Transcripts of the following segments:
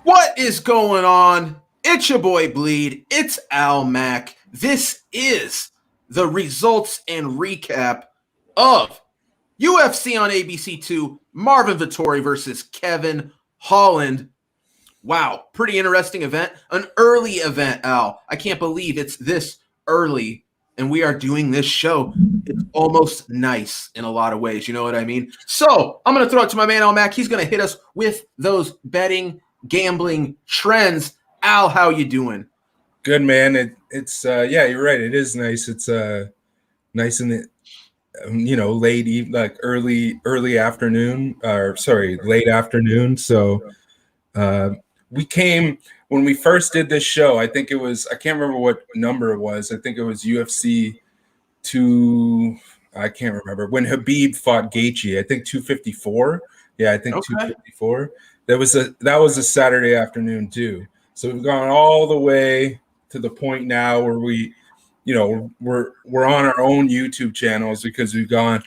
What is going on? It's your boy Bleed. It's Al Mack. This is the results and recap of UFC on ABC2, Marvin Vettori versus Kevin Holland. Wow, pretty interesting event. An early event, Al. I can't believe it's this early and we are doing this show. It's almost nice in a lot of ways, you know what I mean? So I'm going to throw it to my man Al Mack. He's going to hit us with those betting gambling trends. Al, how you doing? Good, man. It's yeah, you're right. It is nice. It's nice in the late like early afternoon, or sorry, late afternoon. So we came when we first did this show. I think it was, I can't remember what number it was. I think it was UFC 2. I can't remember when Khabib fought Gaethje. I think 254. Yeah, I think 254. That was a Saturday afternoon too. So we've gone all the way to the point now where we're on our own YouTube channels because we've gone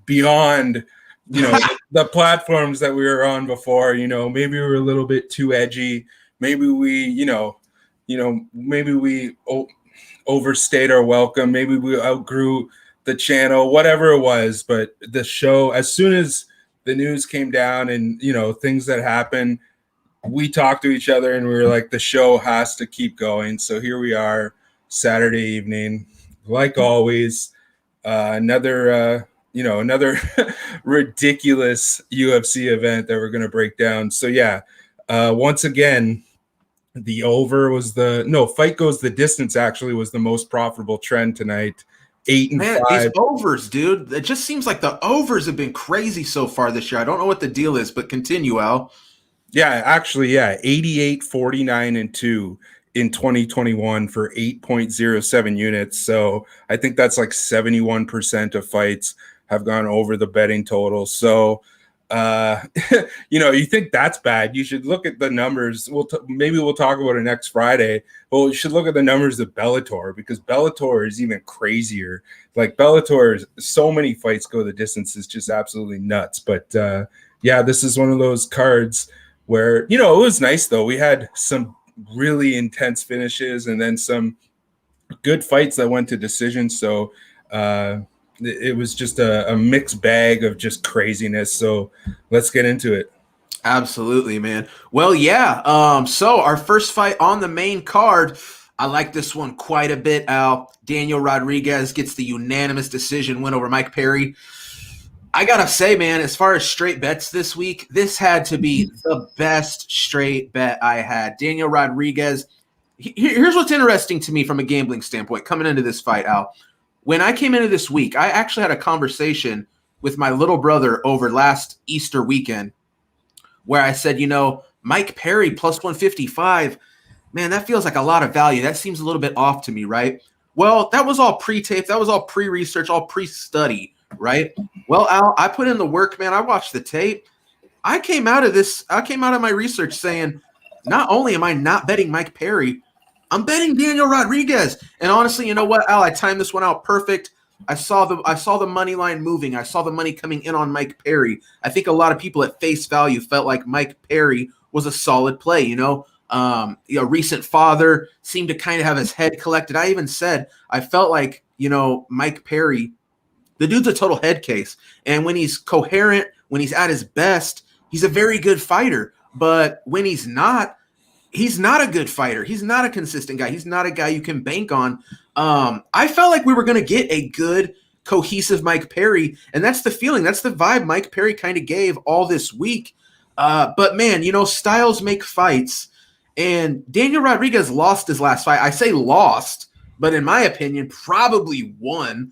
beyond the platforms that we were on before. Maybe we were a little bit too edgy. Maybe we maybe we overstayed our welcome. Maybe we outgrew the channel, whatever it was. But the show, as soon as the news came down and things that happened, we talked to each other and we were like, the show has to keep going. So here we are, Saturday evening, like always, another ridiculous UFC event that we're going to break down. So yeah, once again, the over was fight goes the distance actually was the most profitable trend tonight. 8 and 5. These overs, dude. It just seems like the overs have been crazy so far this year. I don't know what the deal is, but continue, Al. Yeah, actually, 88, 49, and 2 in 2021 for 8.07 units. So I think that's like 71% of fights have gone over the betting total. So, you think that's bad. You should look at the numbers. Maybe we'll talk about it next Friday. Well, you should look at the numbers of Bellator, because Bellator is even crazier. Like Bellator, so many fights go the distance is just absolutely nuts. But this is one of those cards where, it was nice though. We had some really intense finishes and then some good fights that went to decision. So it was just a mixed bag of just craziness. So let's get into it. Absolutely, man. Well, yeah. So our first fight on the main card, I like this one quite a bit, Al. Daniel Rodriguez gets the unanimous decision win over Mike Perry. I gotta say, man, as far as straight bets this week, this had to be the best straight bet I had. Daniel Rodriguez. Here's what's interesting to me from a gambling standpoint coming into this fight, Al. When I came into this week, I actually had a conversation with my little brother over last Easter weekend where I said, Mike Perry plus 155, man, that feels like a lot of value. That seems a little bit off to me, right? Well, that was all pre-tape. That was all pre-research, all pre-study, right? Well, Al, I put in the work, man. I watched the tape. I came out of my research saying, not only am I not betting Mike Perry, I'm betting Daniel Rodriguez. And honestly, you know what, Al? I timed this one out perfect. I saw the money line moving. I saw the money coming in on Mike Perry. I think a lot of people at face value felt like Mike Perry was a solid play, a recent father, seemed to kind of have his head collected. I even said I felt like, Mike Perry, the dude's a total head case. And when he's coherent, when he's at his best, he's a very good fighter. But when he's not a good fighter. He's not a consistent guy. He's not a guy you can bank on. I felt like we were going to get a good, cohesive Mike Perry, and that's the feeling. That's the vibe Mike Perry kind of gave all this week. But, man, styles make fights, and Daniel Rodriguez lost his last fight. I say lost, but in my opinion, probably won.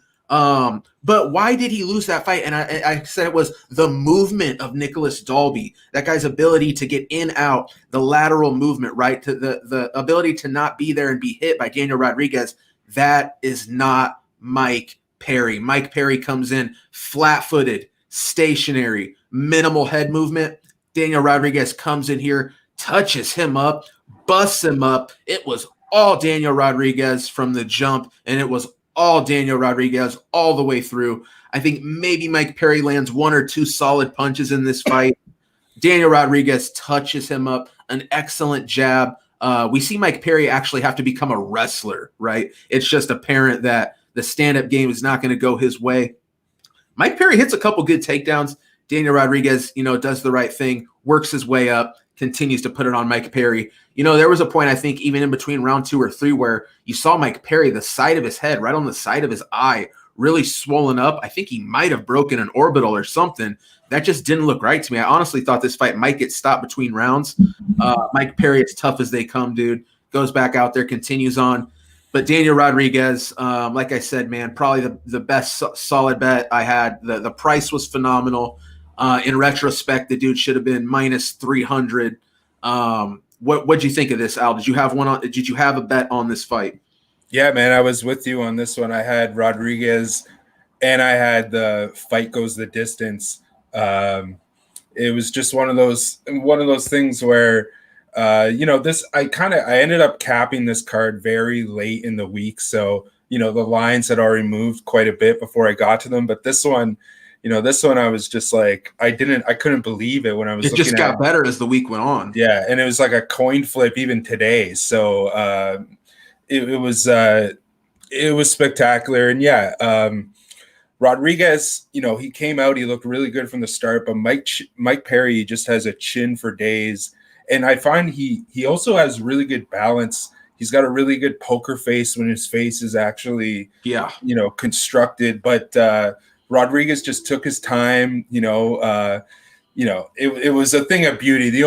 But why did he lose that fight? And I said it was the movement of Nicholas Dalby, that guy's ability to get in, out, the lateral movement, right? To the ability to not be there and be hit by Daniel Rodriguez. That is not Mike Perry. Mike Perry comes in flat-footed, stationary, minimal head movement. Daniel Rodriguez comes in here, touches him up, busts him up. It was all Daniel Rodriguez from the jump, and it was all Daniel Rodriguez all the way through. I think maybe Mike Perry lands one or two solid punches in this fight. Daniel Rodriguez touches him up, an excellent jab. We see Mike Perry actually have to become a wrestler, right? It's just apparent that the stand-up game is not going to go his way. Mike Perry hits a couple good takedowns. Daniel Rodriguez, does the right thing, works his way up, continues to put it on Mike Perry. There was a point, I think, even in between round 2 or 3 where you saw Mike Perry, the side of his head, right on the side of his eye, really swollen up. I think he might have broken an orbital or something. That just didn't look right to me. I honestly thought this fight might get stopped between rounds. Mike Perry, as tough as they come, dude, goes back out there, continues on. But Daniel Rodriguez, like I said, man, probably the best solid bet I had. The price was phenomenal. In retrospect, the dude should have been minus 300. What'd you think of this, Al? Did you have Did you have a bet on this fight? Yeah, man, I was with you on this one. I had Rodriguez, and I had the fight goes the distance. It was just one of those things where, I ended up capping this card very late in the week, so the lines had already moved quite a bit before I got to them. But this one, I was just like, I couldn't believe it when I was. It just got better as the week went on. Yeah, and it was like a coin flip even today. So it was spectacular, and yeah. Rodriguez, he came out, he looked really good from the start, but Mike Perry just has a chin for days. And I find he also has really good balance. He's got a really good poker face when his face is actually, constructed. But Rodriguez just took his time, it was a thing of beauty. The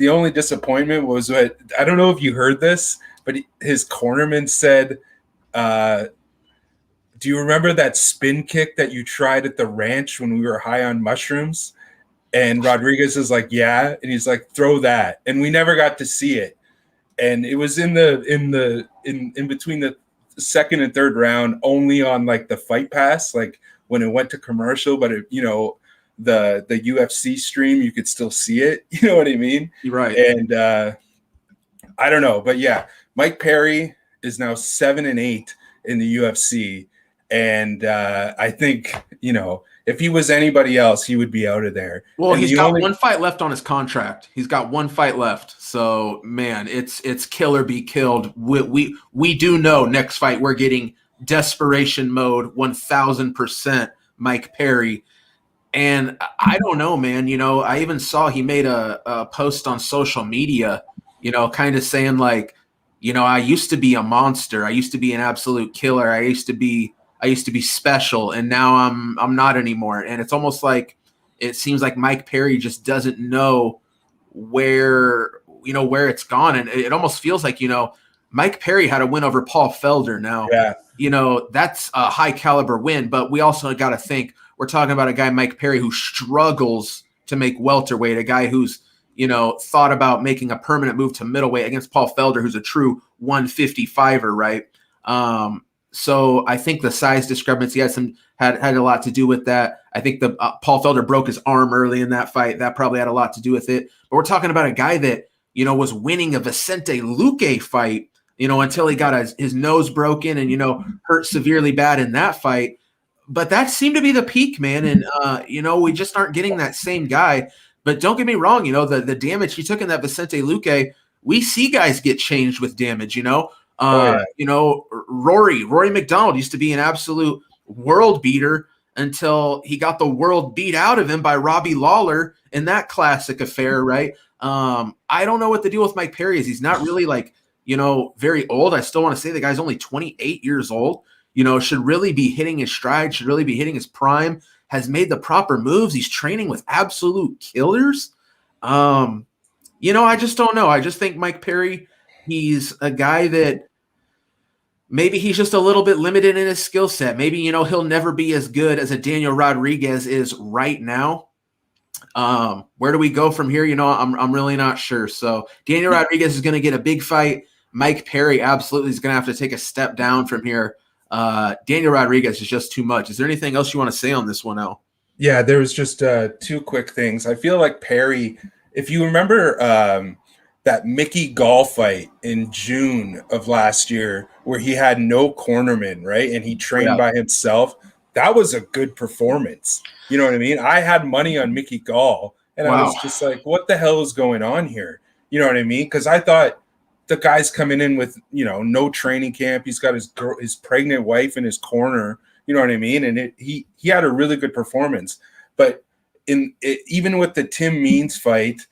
only disappointment was I don't know if you heard this, but his cornerman said, do you remember that spin kick that you tried at the ranch when we were high on mushrooms? And Rodriguez is like, yeah. And he's like, throw that. And we never got to see it. And it was in between the second and third round, only on like the Fight Pass, like when it went to commercial, but the UFC stream, you could still see it. You know what I mean? You're right. And I don't know, but yeah, Mike Perry is now 7-8 in the UFC. And I think, if he was anybody else, he would be out of there. Well, he's got one fight left on his contract. He's got one fight left. So, man, it's kill or be killed. We do know next fight we're getting desperation mode 1,000% Mike Perry. And I don't know, man. I even saw he made a post on social media, kind of saying like, I used to be a monster. I used to be an absolute killer. I used to be special, and now I'm not anymore. And it's almost like it seems like Mike Perry just doesn't know where it's gone. And it almost feels like, Mike Perry had a win over Paul Felder. Now, that's a high caliber win, but we also got to think we're talking about a guy, Mike Perry, who struggles to make welterweight, a guy who's, thought about making a permanent move to middleweight against Paul Felder, who's a true 155er, right? So I think the size discrepancy had a lot to do with that. I think the Paul Felder broke his arm early in that fight. That probably had a lot to do with it. But we're talking about a guy that, was winning a Vicente Luque fight, until he got his nose broken and, hurt severely bad in that fight. But that seemed to be the peak, man. And, we just aren't getting that same guy. But don't get me wrong, the damage he took in that Vicente Luque, we see guys get changed with damage, Rory McDonald used to be an absolute world beater until he got the world beat out of him by Robbie Lawler in that classic affair, right? I don't know what the deal with Mike Perry is. He's not really very old. I still want to say the guy's only 28 years old, should really be hitting his stride, should really be hitting his prime, has made the proper moves. He's training with absolute killers. I just don't know. I just think Mike Perry, he's a guy that maybe he's just a little bit limited in his skill set. Maybe, he'll never be as good as a Daniel Rodriguez is right now. Where do we go from here? I'm really not sure. So Daniel Rodriguez is going to get a big fight. Mike Perry absolutely is going to have to take a step down from here. Daniel Rodriguez is just too much. Is there anything else you want to say on this one, Al? Yeah, there was just two quick things. I feel like Perry, if you remember that Mickey Gall fight in June of last year where he had no cornerman, right? And he trained by himself. That was a good performance. You know what I mean? I had money on Mickey Gall, And I Wow. was just like, what the hell is going on here? You know what I mean? Because I thought the guy's coming in with, no training camp. He's got his pregnant wife in his corner. You know what I mean? And he had a really good performance. But even with the Tim Means fight,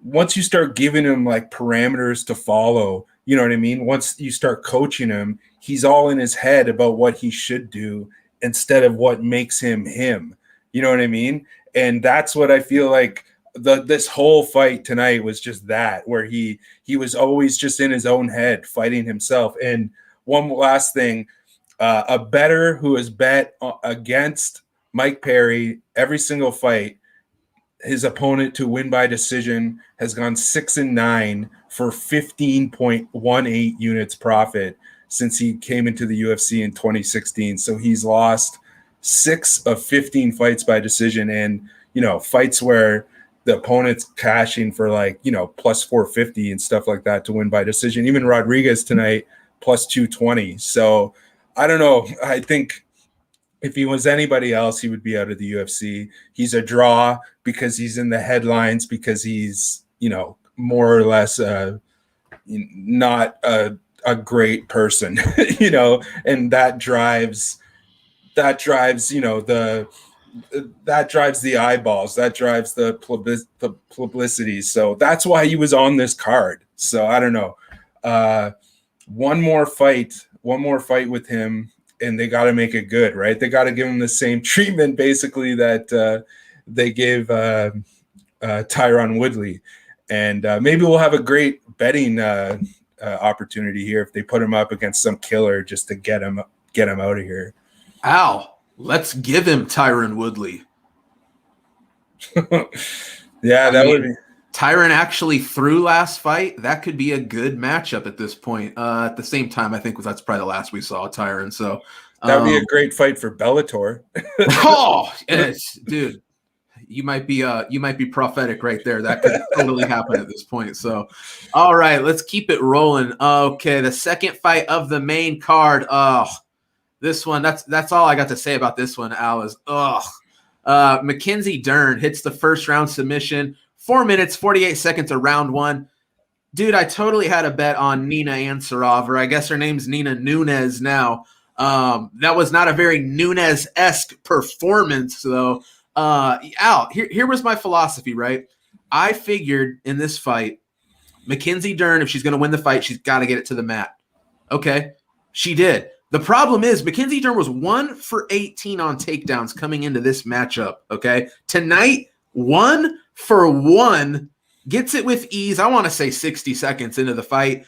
once you start giving him like parameters to follow, you know what I mean? Once you start coaching him, he's all in his head about what he should do instead of what makes him him. You know what I mean? And that's what I feel like this whole fight tonight was just that, where he was always just in his own head fighting himself. And one last thing, a bettor who has bet against Mike Perry every single fight, his opponent to win by decision, has gone 6-9 for 15.18 units profit since he came into the UFC in 2016. So he's lost 6 of 15 fights by decision, and fights where the opponent's cashing for like plus 450 and stuff like that to win by decision. Even Rodriguez tonight plus 220. So I don't know. I think if he was anybody else, he would be out of the UFC. He's a draw because he's in the headlines, because he's, more or less not a great person, and that drives, that drives the eyeballs, that drives the publicity. So that's why he was on this card. So I don't know. One more fight with him, and they got to make it good, right? They got to give him the same treatment, basically, that they gave Tyron Woodley. And maybe we'll have a great betting opportunity here if they put him up against some killer just to get him out of here. Al, let's give him Tyron Woodley. Yeah, would be. Tyron actually threw last fight. That could be a good matchup at this point. At the same time, I think that's probably the last we saw Tyron. So that would be a great fight for Bellator. Dude, you might be prophetic right there. That could totally happen at this point. So, all right, let's keep it rolling. Okay, the second fight of the main card. This one, that's all I got to say about this one, Al, is Mackenzie Dern hits the first round submission, 4 minutes, 48 seconds of round one. Dude, I totally had a bet on Nina Ansarov, or I guess her name's Nina Nunes now. That was not a very Nunes-esque performance, though. Al, here was my philosophy, right? I figured in this fight, Mackenzie Dern, if she's going to win the fight, she's got to get it to the mat. Okay, she did. The problem is Mackenzie Dern was 1 for 18 on takedowns coming into this matchup, okay? Tonight, 1 for 1, gets it with ease. I want to say 60 seconds into the fight.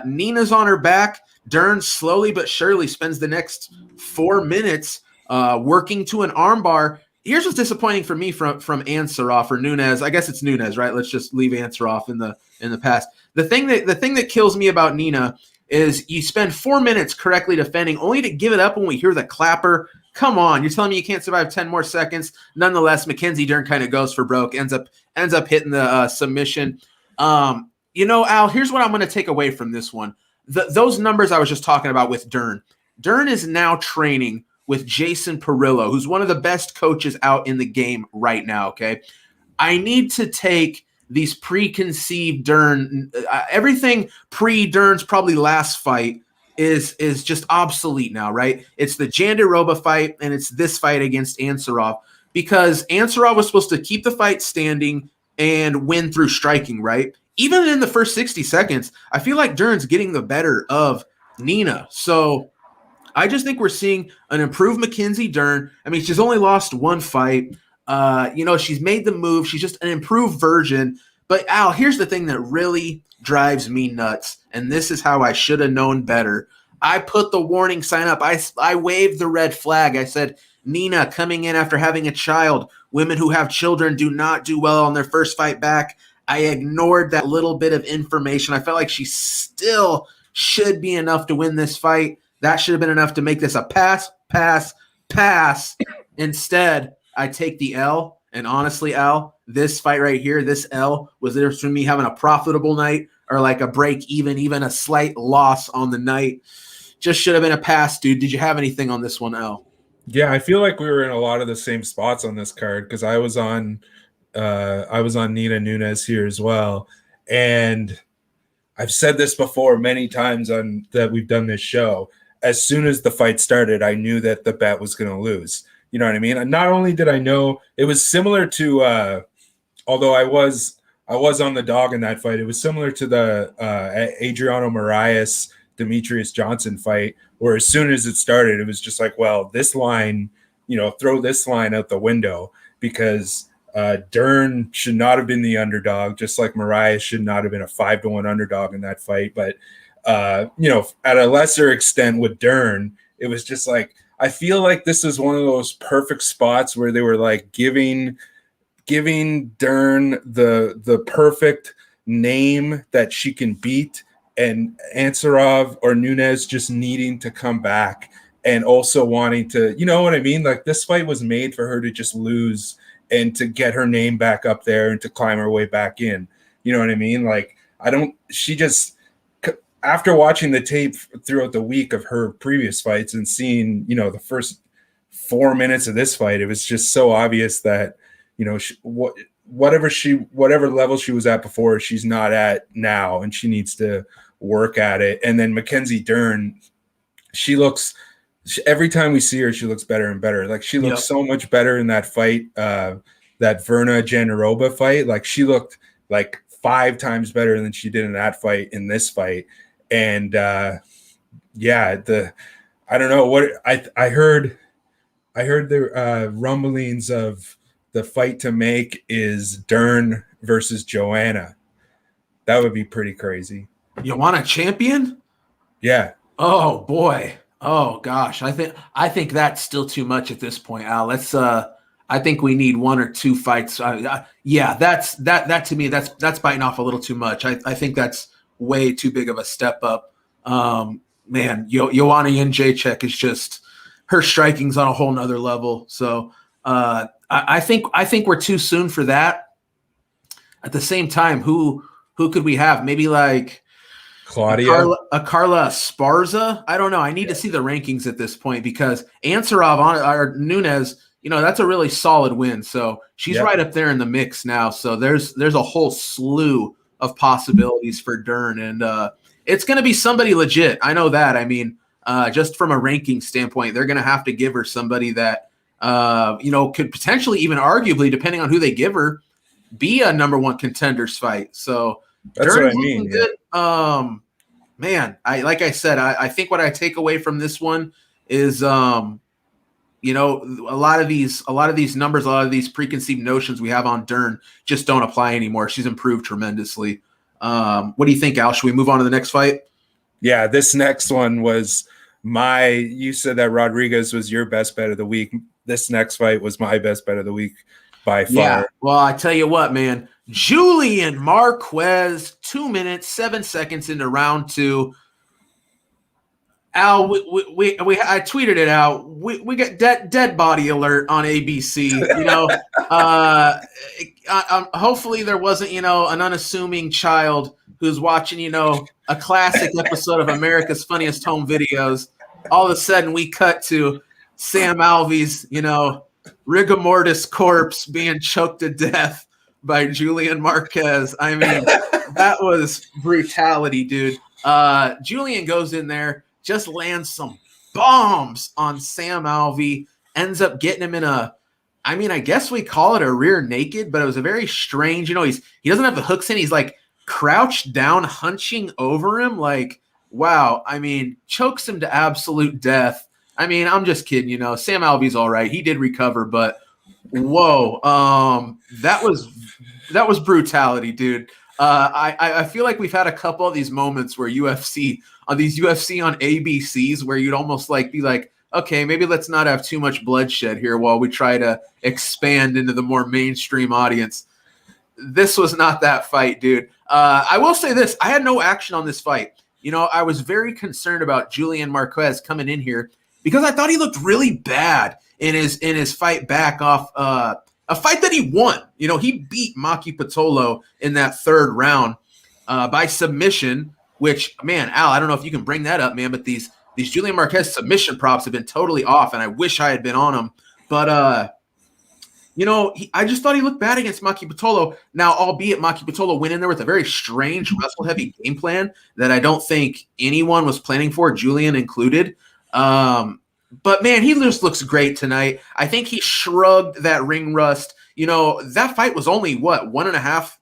Nina's on her back. Dern slowly but surely spends the next 4 minutes working to an armbar. Here's what's disappointing for me from Ansarov or Nunes. I guess it's Nunes, right? Let's just leave Ansarov in the past. The thing that kills me about Nina is you spend 4 minutes correctly defending, only to give it up when we hear the clapper. Come on, you're telling me you can't survive 10 more seconds? Nonetheless, Mackenzie Dern kind of goes for broke, ends up hitting the submission. Al, here's what I'm going to take away from this one. Those numbers I was just talking about with Dern. Dern is now training with Jason Perillo, who's one of the best coaches out in the game right now, okay? I need to take these preconceived Dern, everything pre-Dern's probably last fight is just obsolete now, right? It's the Jandiroba fight, and it's this fight against Ansarov, because Ansarov was supposed to keep the fight standing and win through striking, right? Even in the first 60 seconds, I feel like Dern's getting the better of Nina. So I just think we're seeing an improved Mackenzie Dern. I mean, she's only lost 1 fight. She's made the move. She's just an improved version. But Al, here's the thing that really drives me nuts, and this is how I should have known better. I put the warning sign up. I waved the red flag. I said, Nina coming in after having a child. Women who have children do not do well on their first fight back. I ignored that little bit of information. I felt like she still should be enough to win this fight. That should have been enough to make this a pass. Instead, I take the L. And honestly, Al, this fight right here, this L, was there for me having a profitable night or like a break even a slight loss on the night. Just should have been a pass, dude. Did you have anything on this one, L? Yeah, I feel like we were in a lot of the same spots on this card because I was on I was on Nina Nunes here as well, and I've said this before many times on that we've done this show. As soon as the fight started, I knew that the bet was going to lose. You know what I mean? And not only did I know, it was similar to, although I was on the dog in that fight. It was similar to the Adriano Moraes Demetrius Johnson fight, where as soon as it started, it was just like, well, this line, throw this line out the window, because Dern should not have been the underdog, just like Moraes should not have been a 5-1 underdog in that fight. But at a lesser extent with Dern, it was just like, I feel like this is one of those perfect spots where they were like giving Dern the perfect name that she can beat, and Ansarov or Nunes just needing to come back and also wanting to, you know what I mean? Like, this fight was made for her to just lose and to get her name back up there and to climb her way back in. You know what I mean? Like, after watching the tape throughout the week of her previous fights and seeing, the first 4 minutes of this fight, it was just so obvious that, whatever level she was at before, she's not at now, and she needs to work at it. And then Mackenzie Dern, every time we see her, she looks better and better. Like, she looks so much better in that fight, that Verna Jandiroba fight. Like, she looked like 5 times better than she did in that fight, in this fight. And I don't know what I heard the rumblings of the fight to make is Dern versus Joanna. That would be pretty crazy. You want a champion? Yeah. Oh boy. Oh gosh. I think that's still too much at this point, Al. Let's I think we need 1 or 2 fights. Yeah, that to me, that's biting off a little too much. I think that's way too big of a step up. Man, Joanna Jędrzejczyk is just, her striking's on a whole nother level. So I think we're too soon for that. At the same time, who could we have? Maybe like Claudia, Carla Esparza. I don't know. I need to see the rankings at this point, because Ansarov or Nunes, that's a really solid win. So she's right up there in the mix now. So there's a whole slew of possibilities for Dern, and it's going to be somebody legit. I know that. I mean, just from a ranking standpoint, they're going to have to give her somebody that could potentially, even arguably, depending on who they give her, be a number 1 contenders fight. So that's Dern's what I mean. good. Man, like I said, I think what I take away from this one is, a lot of these numbers, a lot of these preconceived notions we have on Dern just don't apply anymore. She's improved tremendously. What do you think, Al? Should we move on to the next fight? Yeah, this next one was you said that Rodriguez was your best bet of the week. This next fight was my best bet of the week by far. Yeah, well, I tell you what, man. Julian Marquez, 2 minutes, 7 seconds into round 2. Al, I tweeted it out. We got dead body alert on ABC. Hopefully there wasn't, an unassuming child who's watching, a classic episode of America's Funniest Home Videos. All of a sudden we cut to Sam Alvey's, rigor mortis corpse being choked to death by Julian Marquez. I mean, that was brutality, dude. Julian goes in there, just lands some bombs on Sam Alvey, ends up getting him in I guess we call it a rear naked, but it was a very strange, he doesn't have the hooks in. He's like crouched down, hunching over him. Like, wow. I mean, chokes him to absolute death. I mean, I'm just kidding, Sam Alvey's all right. He did recover, but whoa. That was brutality, dude. I feel like we've had a couple of these moments where UFC on ABCs where you'd almost be like, okay, maybe let's not have too much bloodshed here while we try to expand into the more mainstream audience. This was not that fight, dude. I will say this. I had no action on this fight. I was very concerned about Julian Marquez coming in here because I thought he looked really bad in his fight back off a fight that he won. He beat Maki Pitolo in that 3rd round by submission, which, man, Al, I don't know if you can bring that up, man, but these Julian Marquez submission props have been totally off, and I wish I had been on them. But I just thought he looked bad against Maki Pitolo. Now, albeit Maki Pitolo went in there with a very strange wrestle-heavy game plan that I don't think anyone was planning for, Julian included. But, man, he just looks great tonight. I think he shrugged that ring rust. That fight was only, 1.5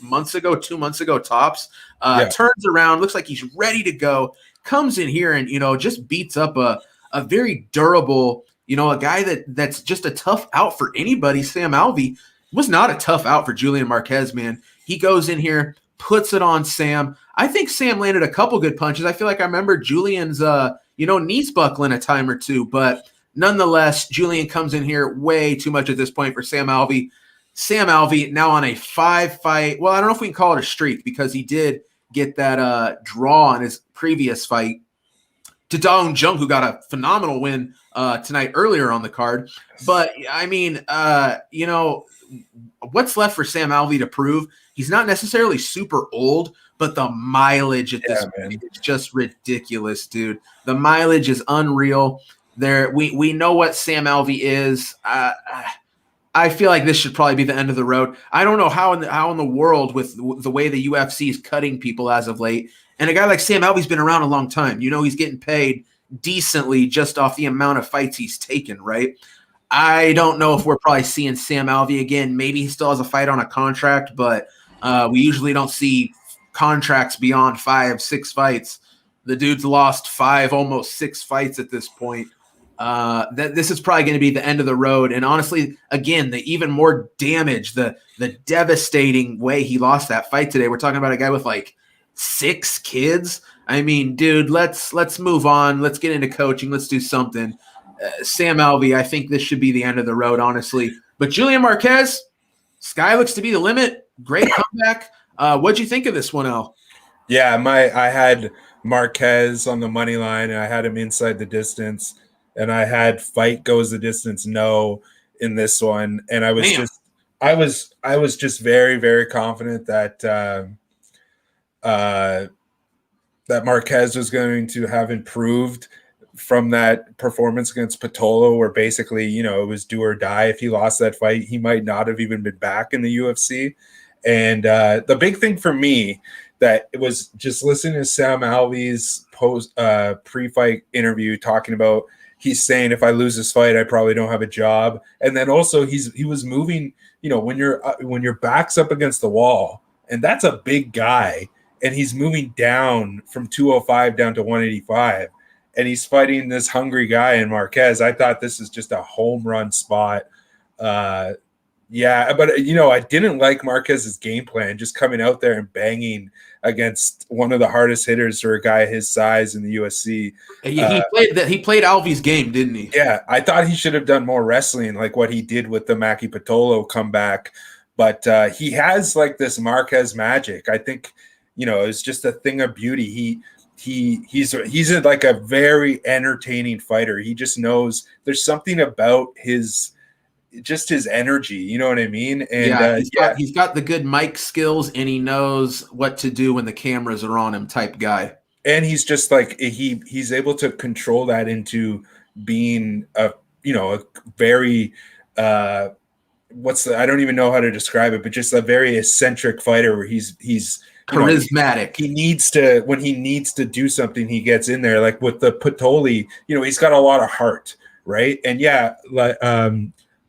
months ago, 2 months ago tops. Turns around, looks like he's ready to go, comes in here and, just beats up a very durable – a guy that's just a tough out for anybody. Sam Alvey was not a tough out for Julian Marquez, man. He goes in here, puts it on Sam. I think Sam landed a couple good punches. I feel like I remember Julian's, knees buckling a time or two. But nonetheless, Julian comes in here way too much at this point for Sam Alvey. Sam Alvey now on a 5-fight. Well, I don't know if we can call it a streak because he did get that draw in his previous fight to Dong Jung, who got a phenomenal win tonight earlier on the card. But, I mean, what's left for Sam Alvey to prove? He's not necessarily super old, but the mileage at this point is just ridiculous, dude. The mileage is unreal. We know what Sam Alvey is. I feel like this should probably be the end of the road. I don't know how in the world with the way the UFC is cutting people as of late. And a guy like Sam Alvey's been around a long time. He's getting paid decently just off the amount of fights he's taken, right? I don't know if we're probably seeing Sam Alvey again. Maybe he still has a fight on a contract, but we usually don't see contracts beyond 5-6 fights. The dude's lost 5, almost 6 fights at this point. This is probably going to be the end of the road. And honestly, again, the even more damage, the devastating way he lost that fight today. We're talking about a guy with like 6 kids. I mean, dude, let's move on. Let's get into coaching. Let's do something. Sam Alvey, I think this should be the end of the road, honestly. But Julian Marquez, sky looks to be the limit. Great comeback. What'd you think of this one, Al? Yeah, I had Marquez on the money line, and I had him inside the distance, and I had fight goes the distance no in this one, and I was just very, very confident that that Marquez was going to have improved from that performance against Pitolo, where basically, it was do or die. If he lost that fight, he might not have even been back in the UFC. And the big thing for me that it was just listening to Sam Alvey's pre-fight interview talking about, he's saying, if I lose this fight, I probably don't have a job. And then also he was moving, when your back's up against the wall, and that's a big guy, and he's moving down from 205 down to 185, and he's fighting this hungry guy in Marquez. I thought this is just a home run spot. Yeah, but I didn't like Marquez's game plan, just coming out there and banging against one of the hardest hitters for a guy his size in the UFC. He played Alvey's game, didn't he? Yeah, I thought he should have done more wrestling, like what he did with the Maki Pitolo comeback. But he has like this Marquez magic. I think it's just a thing of beauty. He's like a very entertaining fighter. He just knows there's something about his energy, you know what I mean? And he's got the good mic skills, and he knows what to do when the cameras are on him type guy. And he's just like he's able to control that into being a very I don't even know how to describe it, but just a very eccentric fighter where he's charismatic. When he needs to do something, he gets in there. Like with the Pitoli, he's got a lot of heart, right? And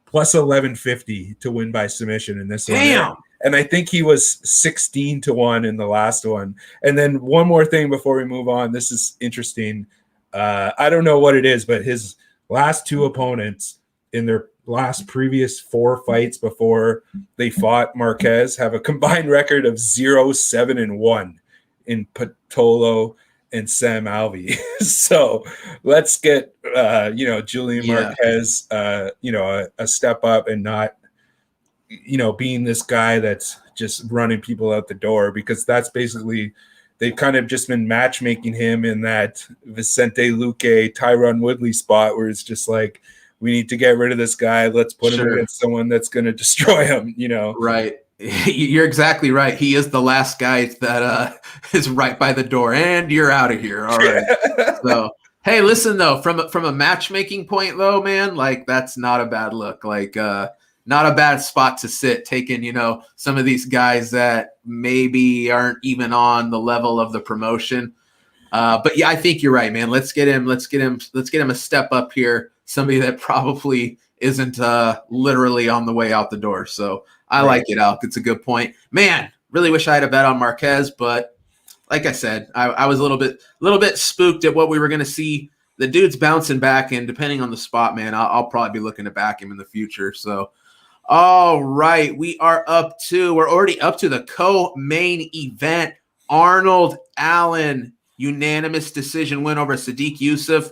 plus 1150 to win by submission in this one. Damn. And I think he was 16-1 in the last one. And then one more thing before we move on. This is interesting. I don't know what it is, but his last 2 opponents in their previous 4 fights before they fought Marquez have a combined record of 0-7-1 in Pitolo and Sam Alvey. So let's get Julian Marquez a step up and not being this guy that's just running people out the door, because that's basically they've kind of just been matchmaking him in that Vicente Luque, Tyron Woodley spot where it's just like, we need to get rid of this guy. Let's put him against someone that's going to destroy him, Right. You're exactly right. He is the last guy that is right by the door, and you're out of here. All right. So, hey, listen though, from a matchmaking point though, man, like that's not a bad look. Like, not a bad spot to sit, taking, some of these guys that maybe aren't even on the level of the promotion. But yeah, I think you're right, man. Let's get him a step up here. Somebody that probably isn't literally on the way out the door. So I like it, Alec. It's a good point, man. Really wish I had a bet on Marquez, but like I said, I was a little bit spooked at what we were going to see. The dude's bouncing back, and depending on the spot, man, I'll probably be looking to back him in the future. So, all right, we're already up to the co-main event. Arnold Allen, unanimous decision win over Sadiq Yusuff.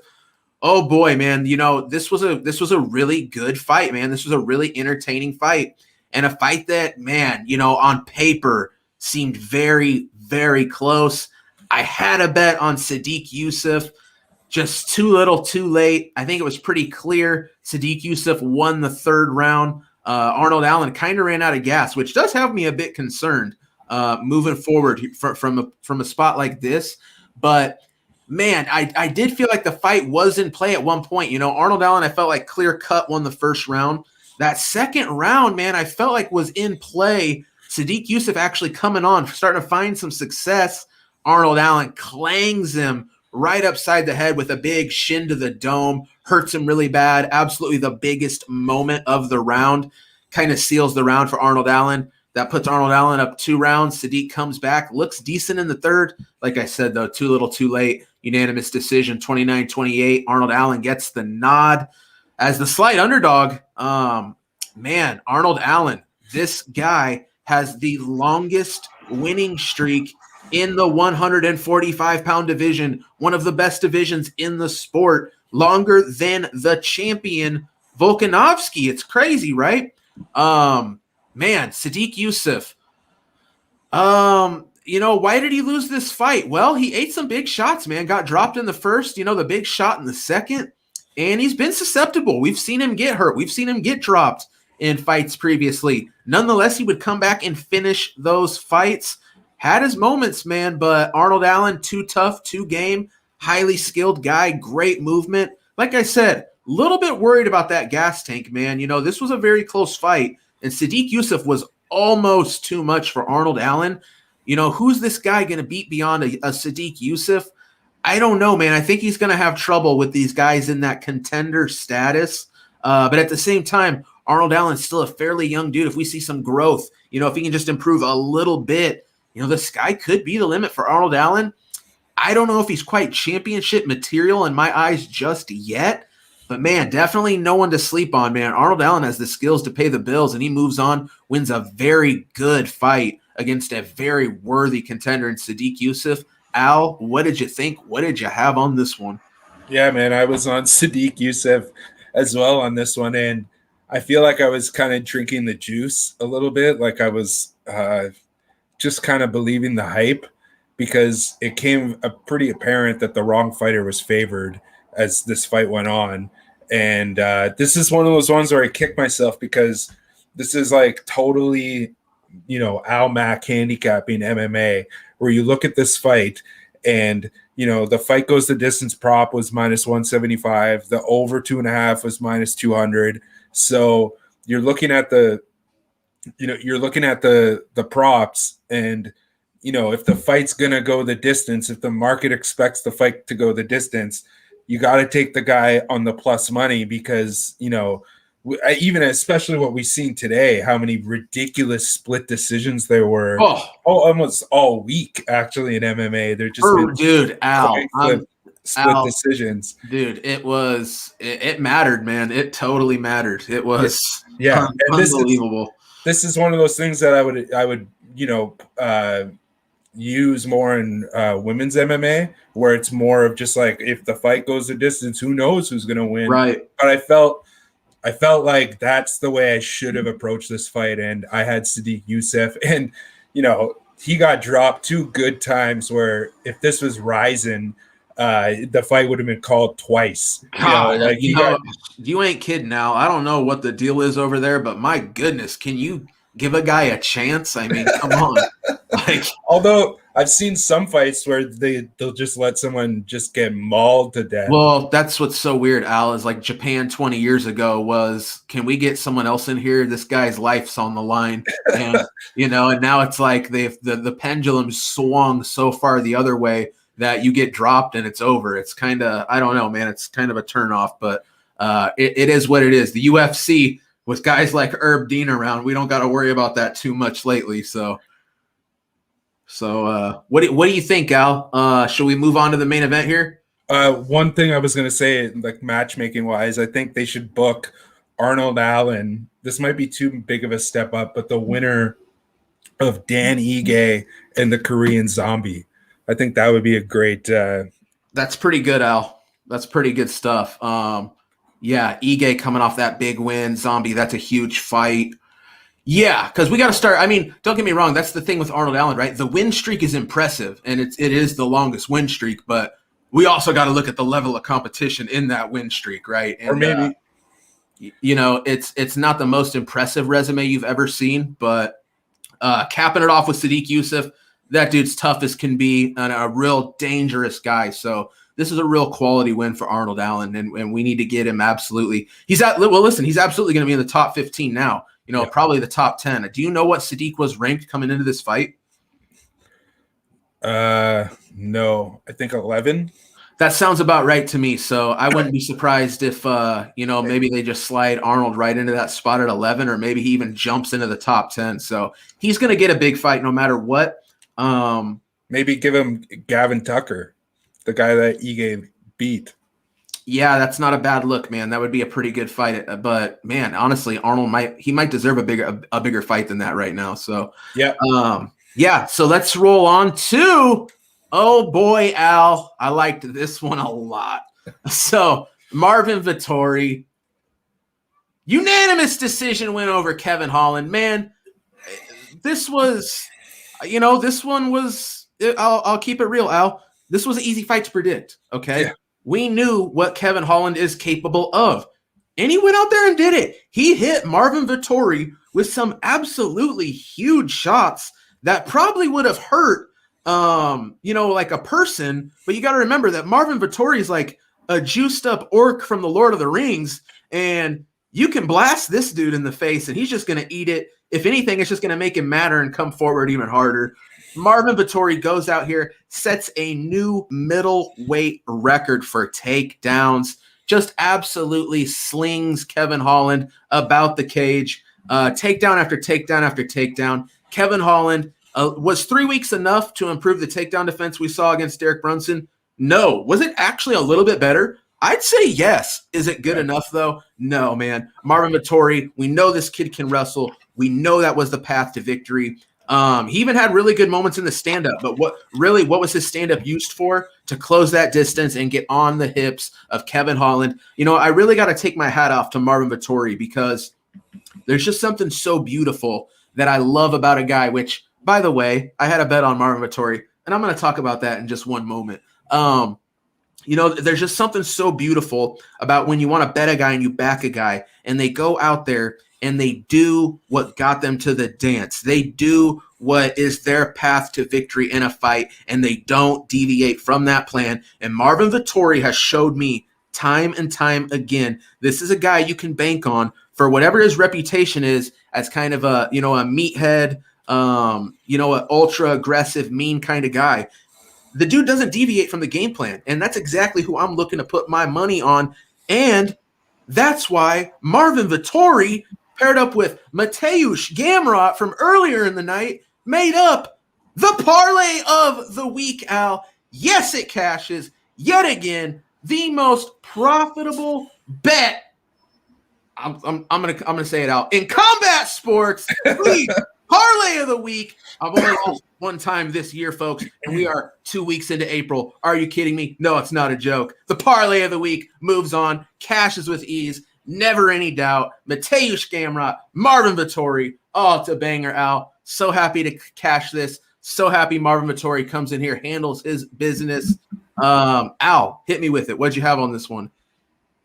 Oh boy, man, this was a really good fight, man. This was a really entertaining fight, and a fight that, man, on paper seemed very, very close. I had a bet on Sadiq Yusuff, just too little, too late. I think it was pretty clear Sadiq Yusuff won the third round. Arnold Allen kind of ran out of gas, which does have me a bit concerned moving forward from a spot like this. But man, I did feel like the fight was in play at one point. Arnold Allen, I felt like clear cut won the first round. That second round, man, I felt like was in play. Sadiq Yusuff actually coming on, starting to find some success. Arnold Allen clangs him right upside the head with a big shin to the dome, hurts him really bad. Absolutely the biggest moment of the round. Kind of seals the round for Arnold Allen. That puts Arnold Allen up 2 rounds. Sadiq comes back, looks decent in the third. Like I said, though, too little, too late. Unanimous decision, 29-28. Arnold Allen gets the nod as the slight underdog. Man, Arnold Allen, this guy has the longest winning streak in the 145-pound division, one of the best divisions in the sport, longer than the champion Volkanovski. It's crazy, right? Man, Sadiq Yusuff. Why did he lose this fight? Well, he ate some big shots, man. Got dropped in the first, the big shot in the second, and he's been susceptible. We've seen him get hurt. We've seen him get dropped in fights previously. Nonetheless, he would come back and finish those fights. Had his moments, man, but Arnold Allen, too tough, too game, highly skilled guy, great movement. Like I said, a little bit worried about that gas tank, man. This was a very close fight, and Sadiq Yusuff was almost too much for Arnold Allen. Who's this guy going to beat beyond a Sadiq Yusuff? I don't know, man. I think he's going to have trouble with these guys in that contender status. But at the same time, Arnold Allen's still a fairly young dude. If we see some growth, if he can just improve a little bit, the sky could be the limit for Arnold Allen. I don't know if he's quite championship material in my eyes just yet, but man, definitely no one to sleep on, man. Arnold Allen has the skills to pay the bills, and he moves on, wins a very good fight against a very worthy contender in Sadiq Yusuff. Al, what did you think? What did you have on this one? Yeah, man, I was on Sadiq Yusuff as well on this one, and I feel like I was kind of drinking the juice a little bit. Like I was just kind of believing the hype, because it came pretty apparent that the wrong fighter was favored as this fight went on. And this is one of those ones where I kick myself, because this is like totally, Al Mack handicapping MMA, where you look at this fight and, the fight goes the distance prop was -175. The over 2.5 was -200. So you're looking at the props, and, if the fight's going to go the distance, if the market expects the fight to go the distance, you got to take the guy on the plus money, because, even especially what we've seen today, how many ridiculous split decisions there were. Almost all week, actually, in MMA. They're just split decisions. Dude, it mattered, man. It totally mattered. It was unbelievable. This is one of those things that I would use more in women's MMA, where it's more of just like, if the fight goes the distance, who knows who's going to win. Right. But I felt like that's the way I should have approached this fight, and I had Sadiq Yusuff, and he got dropped 2 good times where if this was Ryzen, the fight would have been called twice. You ain't kidding now. I don't know what the deal is over there, but my goodness, can you give a guy a chance. I mean, come on. Like, Although I've seen some fights where they'll just let someone just get mauled to death. well, that's what's so weird, Al, is like Japan 20 years ago was, can we get someone else in here? This guy's life's on the line. And, and now it's like the pendulum swung so far the other way that you get dropped and it's over. It's kind of, I don't know, man, it's kind of a turnoff, but it is what it is. The UFC, with guys like Herb Dean around, we don't got to worry about that too much lately. So what do you think, Al? Should we move on to the main event here? One thing I was going to say, like matchmaking wise, I think they should book Arnold Allen. This might be too big of a step up, but the winner of Dan Ige and the Korean Zombie. I think that would be a great. That's pretty good, Al. That's pretty good stuff. Yeah, Ige coming off that big win. Zombie, that's a huge fight. Yeah, because we got to start. I mean, don't get me wrong. That's the thing with Arnold Allen, right? The win streak is impressive, and it is the longest win streak, but we also got to look at the level of competition in that win streak, right? And, or maybe, it's not the most impressive resume you've ever seen, but capping it off with Sadiq Youssef, that dude's tough as can be and a real dangerous guy. So this is a real quality win for Arnold Allen, and we need to get him absolutely. He's absolutely going to be in the top 15 now. Probably the top 10. Do you know what Sadiq was ranked coming into this fight? No, I think 11. That sounds about right to me. So I wouldn't be surprised if, maybe they just slide Arnold right into that spot at 11, or maybe he even jumps into the top 10. So he's going to get a big fight no matter what. Maybe give him Gavin Tucker, the guy that Ige beat. Yeah, that's not a bad look, man. That would be a pretty good fight. But man, honestly, Arnold might deserve a bigger fight than that right now. So yeah. So let's roll on to, oh boy, Al, I liked this one a lot. So Marvin Vettori, unanimous decision win over Kevin Holland. Man, this was, I'll keep it real, Al. This was an easy fight to predict. Okay. Yeah. We knew what Kevin Holland is capable of, and he went out there and did it. He hit Marvin Vettori with some absolutely huge shots that probably would have hurt, like a person. But you got to remember that Marvin Vettori is like a juiced up orc from the Lord of the Rings, and you can blast this dude in the face, and he's just going to eat it. If anything, it's just going to make him madder and come forward even harder. Marvin Vettori goes out here, sets a new middleweight record for takedowns, just absolutely slings Kevin Holland about the cage, takedown after takedown after takedown. Kevin Holland, was 3 weeks enough to improve the takedown defense we saw against Derek Brunson? No. Was it actually a little bit better? I'd say yes. Is it good enough, though? No, man. Marvin Vettori, we know this kid can wrestle. We know that was the path to victory. He even had really good moments in the stand-up, but what was his stand-up used for? To close that distance and get on the hips of Kevin Holland. I really got to take my hat off to Marvin Vettori, because there's just something so beautiful that I love about a guy, which, by the way, I had a bet on Marvin Vettori, and I'm going to talk about that in just one moment. There's just something so beautiful about when you want to bet a guy and you back a guy, and they go out there and they do what got them to the dance. They do what is their path to victory in a fight, and they don't deviate from that plan. And Marvin Vettori has showed me time and time again, this is a guy you can bank on for whatever his reputation is as kind of a meathead, an ultra aggressive, mean kind of guy. The dude doesn't deviate from the game plan, and that's exactly who I'm looking to put my money on. And that's why Marvin Vettori, paired up with Mateusz Gamrot from earlier in the night, made up the parlay of the week, Al. Yes, it cashes yet again. The most profitable bet. I'm gonna say it out in combat sports. Please, parlay of the week. I've only lost one time this year, folks, and we are 2 weeks into April. Are you kidding me? No, it's not a joke. The parlay of the week moves on, cashes with ease. Never any doubt. Mateusz Gamrot, Marvin Vettori. Oh, it's a banger, Al. So happy to cash this. So happy Marvin Vettori comes in here, handles his business. Al, hit me with it. What'd you have on this one?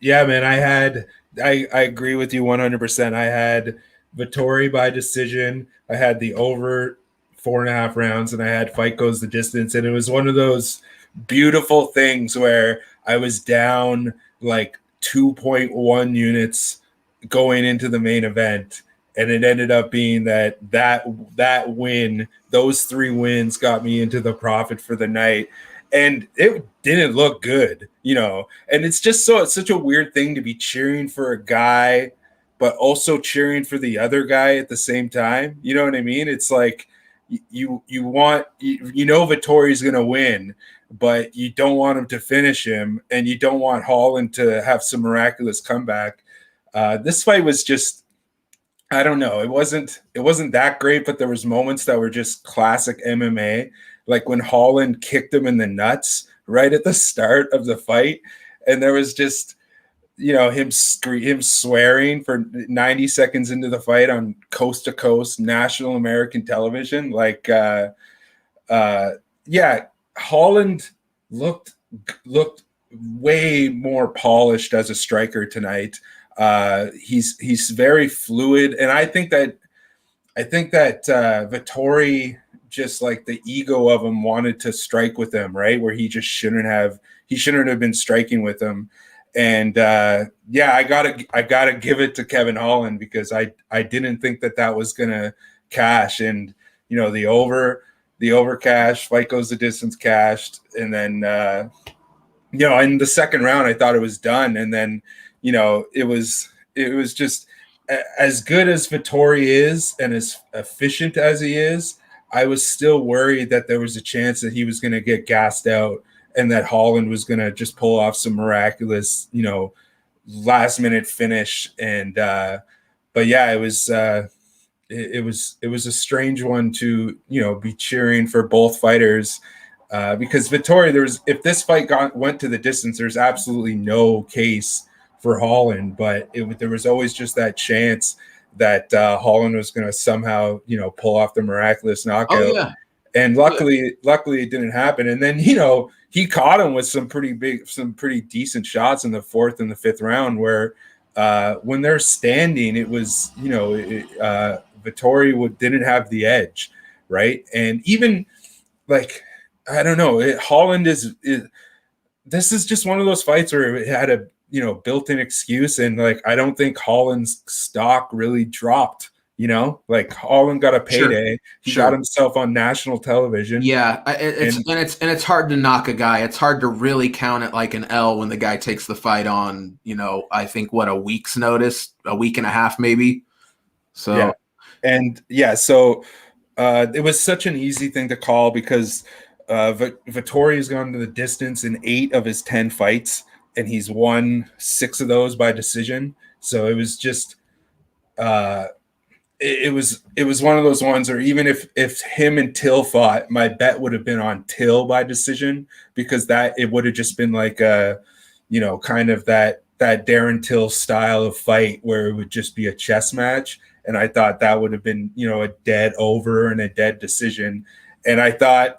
Yeah, man, I agree with you 100%. I had Vettori by decision. I had the over 4.5 rounds, and I had fight goes the distance. And it was one of those beautiful things where I was down like 2.1 units going into the main event. And it ended up being that win, those 3 wins got me into the profit for the night. And it didn't look good, and it's just it's such a weird thing to be cheering for a guy, but also cheering for the other guy at the same time. You know what I mean? It's like you want, Vettori's going to win, but you don't want him to finish him, and you don't want Holland to have some miraculous comeback. This fight was just, I don't know. It wasn't that great, but there was moments that were just classic MMA, like when Holland kicked him in the nuts right at the start of the fight, and there was just, him swearing for 90 seconds into the fight on coast to coast national American television. Like, Holland looked way more polished as a striker tonight. He's very fluid, and I think that Vettori, just like the ego of him, wanted to strike with him, right? Where he just shouldn't have been striking with him. And I gotta give it to Kevin Holland, because I didn't think that was gonna cash. And the over cash, fight goes the distance cashed, and then in the second round I thought it was done, and then it was just, as good as Vettori is and as efficient as he is, I was still worried that there was a chance that he was going to get gassed out, and that Holland was going to just pull off some miraculous, last minute finish. And but yeah, it was a strange one to be cheering for both fighters, because Vettori, if this fight went to the distance, there's absolutely no case for Holland, but there was always just that chance that Holland was going to somehow pull off the miraculous knockout. Oh, yeah. And luckily it didn't happen. And then he caught him with some pretty decent shots in the 4th and the 5th round, where when they're standing, it was Vettori didn't have the edge, right? And even, like, I don't know, Holland this is just one of those fights where it had a built-in excuse, and like I don't think Holland's stock really dropped. Like Holland got a payday. He got himself on national television. Yeah, it's hard to knock a guy. It's hard to really count it like an L when the guy takes the fight on, I think a week's notice, a week and a half maybe. So yeah. And yeah, so it was such an easy thing to call, because Vettori has gone to the distance in 8 of his 10 fights, and he's won 6 of those by decision. So it was just it was one of those ones where even if him and Till fought, my bet would have been on Till by decision, because it would have just been like a kind of that Darren Till style of fight where it would just be a chess match. And I thought that would have been a dead over and a dead decision. And I thought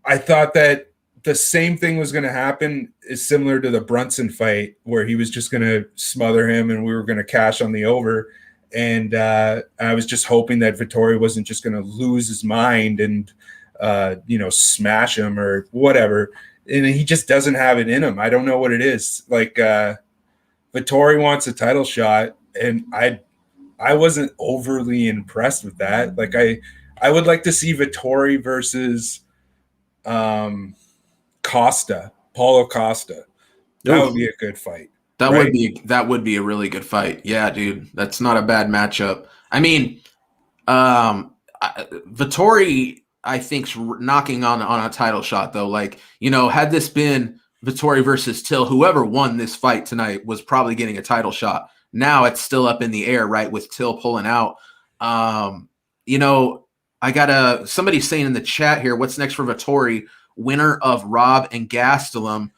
that the same thing was going to happen, is similar to the Brunson fight, where he was just going to smother him and we were going to cash on the over. And I was just hoping that Vettori wasn't just going to lose his mind and, smash him or whatever. And he just doesn't have it in him. I don't know what it is. Like, Vettori wants a title shot, and I wasn't overly impressed with that. Like, I would like to see Vettori versus Paulo Costa. That would be a good fight. That would be a really good fight. Yeah, dude, that's not a bad matchup. I mean, Vettori, I think's knocking on a title shot though. Like, had this been Vettori versus Till, whoever won this fight tonight was probably getting a title shot. Now it's still up in the air, right, with Till pulling out. I got somebody saying in the chat here, what's next for Vettori? Winner of Rob and Gastelum.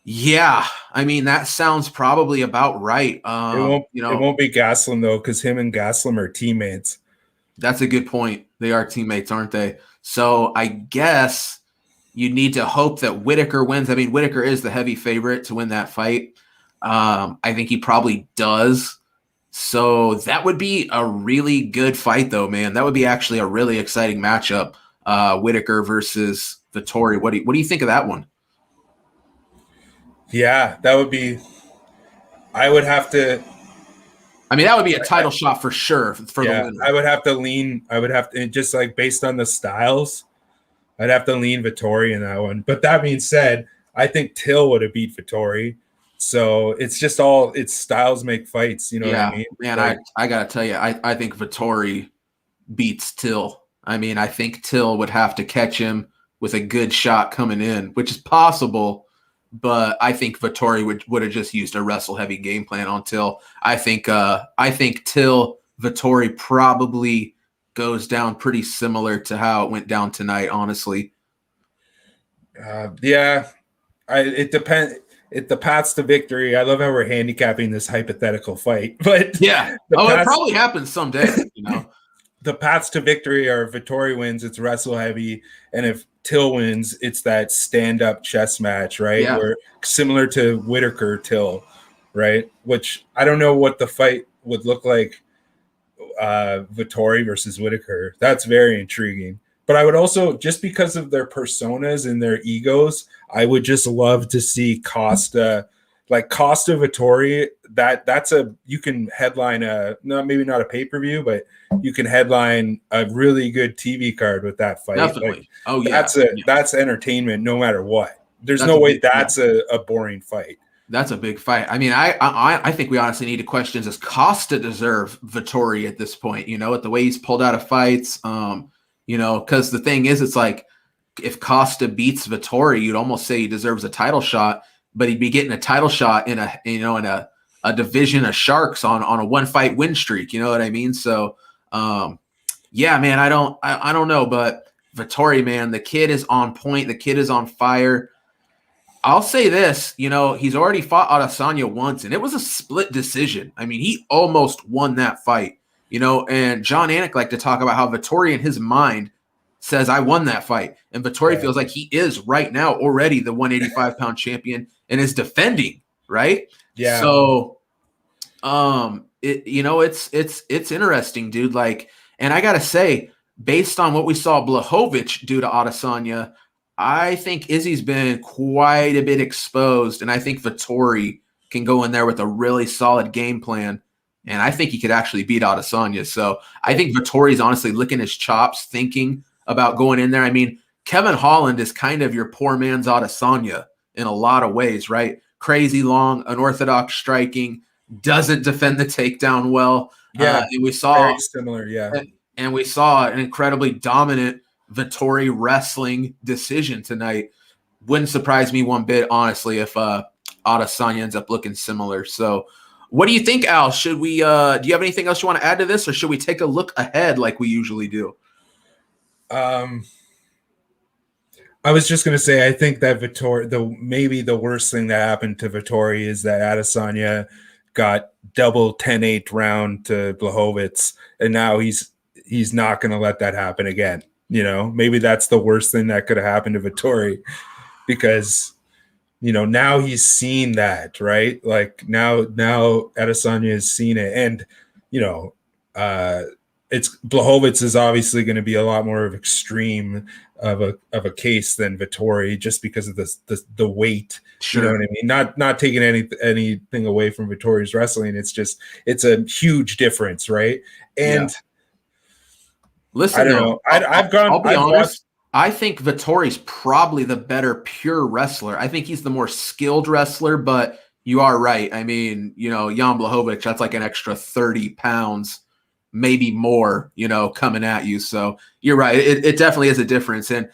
Yeah, I mean, that sounds probably about right. It won't be Gastelum though, because him and Gastelum are teammates. That's a good point. They are teammates, aren't they? So I guess you need to hope that Whitaker wins. I mean, Whitaker is the heavy favorite to win that fight. I think he probably does. So that would be a really good fight, though, man. That would be actually a really exciting matchup. Whitaker versus Vettori. What do you think of that one? Yeah, that would be. I would have to. I mean, that would be a title shot for sure for the Yeah, winner. I would have to lean. I would have to just like based on the styles. I'd have to lean Vettori in that one. But that being said, I think Till would have beat Vettori. So it's just all it's styles make fights. You know what I Yeah, mean? man, Like, I gotta tell you, I think Vettori beats Till. I mean, I think Till would have to catch him with a good shot coming in, which is possible, but I think Vettori would have just used a wrestle heavy game plan on Till. I think Till Vettori probably goes down pretty similar to how it went down tonight, honestly. yeah, it depends. The paths to victory. I love how we're handicapping this hypothetical fight, but Yeah. the Oh, it paths probably happens someday, you know. the paths to victory are if Vittori wins, it's wrestle heavy, and if Till wins, it's that stand up chess match, right? Yeah. Where similar to Whitaker Till, right? Which I don't know what the fight would look like. Vittori versus Whitaker. That's very intriguing. But I would also, just because of their personas and their egos, I would just love to see Costa, like Costa Vittori. That's a you can headline a maybe not a pay per view, but you can headline a really good TV card with that fight. Definitely. Like, Oh yeah. That's entertainment no matter what. There's That's no a way big, that's a boring fight. That's a big fight. I mean, I think we honestly need to question: does Costa deserve Vittori at this point? You know, with the way he's pulled out of fights. You know, because the thing is, it's like if Costa beats Vittori, you'd almost say he deserves a title shot, but he'd be getting a title shot in a division of sharks on a one fight win streak. You know what I mean? So, yeah, man, I don't know, but Vittori, man, the kid is on point. The kid is on fire. I'll say this, you know, he's already fought Adesanya once, and it was a split decision. I mean, he almost won that fight, you know, and John Anik liked to talk about how Vettori in his mind says, I won that fight. And Vettori feels like he is right now already the 185-pound champion and is defending, right? Yeah. So, it's interesting, dude. Like, and I got to say, based on what we saw Blachowicz do to Adesanya, I think Izzy's been quite a bit exposed, and I think Vettori can go in there with a really solid game plan, and I think he could actually beat Adesanya. So I think Vettori's honestly licking his chops, thinking about going in there. I mean, Kevin Holland is kind of your poor man's Adesanya in a lot of ways, right? Crazy long, unorthodox striking, doesn't defend the takedown well. Yeah, and we saw very similar. Yeah, and we saw an incredibly dominant Vettori wrestling decision tonight. Wouldn't surprise me one bit, honestly, if Adesanya ends up looking similar. So what do you think, Al? Should we do you have anything else you want to add to this, or should we take a look ahead like we usually do? I was just gonna say I think that Vettori, maybe the worst thing that happened to Vettori is that Adesanya got double 10-8 round to Blachowicz, and now he's not gonna let that happen again. You know, maybe that's the worst thing that could have happened to Vettori, because, you know, now he's seen that, right? Like now Adesanya has seen it, and you know, it's Blachowicz is obviously going to be a lot more of extreme of a case than Vettori, just because of the weight. Sure. You know what I mean? Not taking anything away from Vittori's wrestling. It's a huge difference, right? And yeah. Listen, I don't know. I'll be honest. I think Vittori's probably the better pure wrestler. I think he's the more skilled wrestler, but you are right. I mean, you know, Jan Blachowicz, that's like an extra 30 pounds, maybe more, you know, coming at you. So you're right. It definitely is a difference. And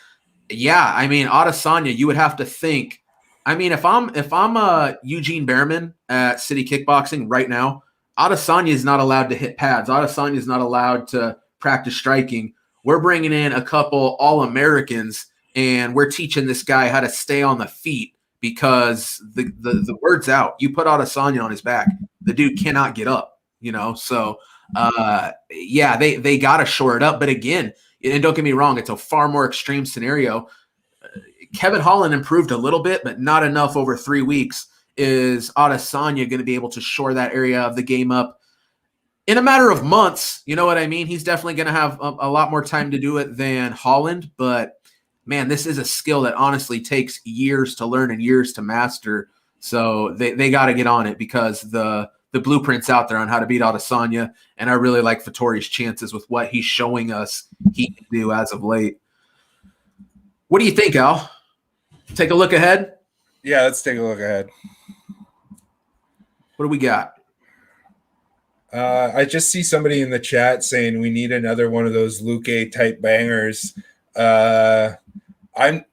yeah, I mean, Adesanya, you would have to think. I mean, if I'm Eugene Behrman at City Kickboxing right now, Adesanya is not allowed to hit pads. Adesanya is not allowed to practice striking. We're bringing in a couple All-Americans, and we're teaching this guy how to stay on the feet, because the word's out. You put Adesanya on his back, the dude cannot get up, you know? So, yeah, they got to shore it up. But again, and don't get me wrong, it's a far more extreme scenario. Kevin Holland improved a little bit, but not enough over 3 weeks. Is Adesanya going to be able to shore that area of the game up? in a matter of months, you know what I mean? He's definitely going to have a lot more time to do it than Holland. But, man, this is a skill that honestly takes years to learn and years to master. So they got to get on it because the blueprint's out there on how to beat Adesanya. And I really like Vettori's chances with what he's showing us he can do as of late. What do you think, Al? Take a look ahead? Yeah, let's take a look ahead. What do we got? I just see somebody in the chat saying we need another one of those Luque type bangers. I'm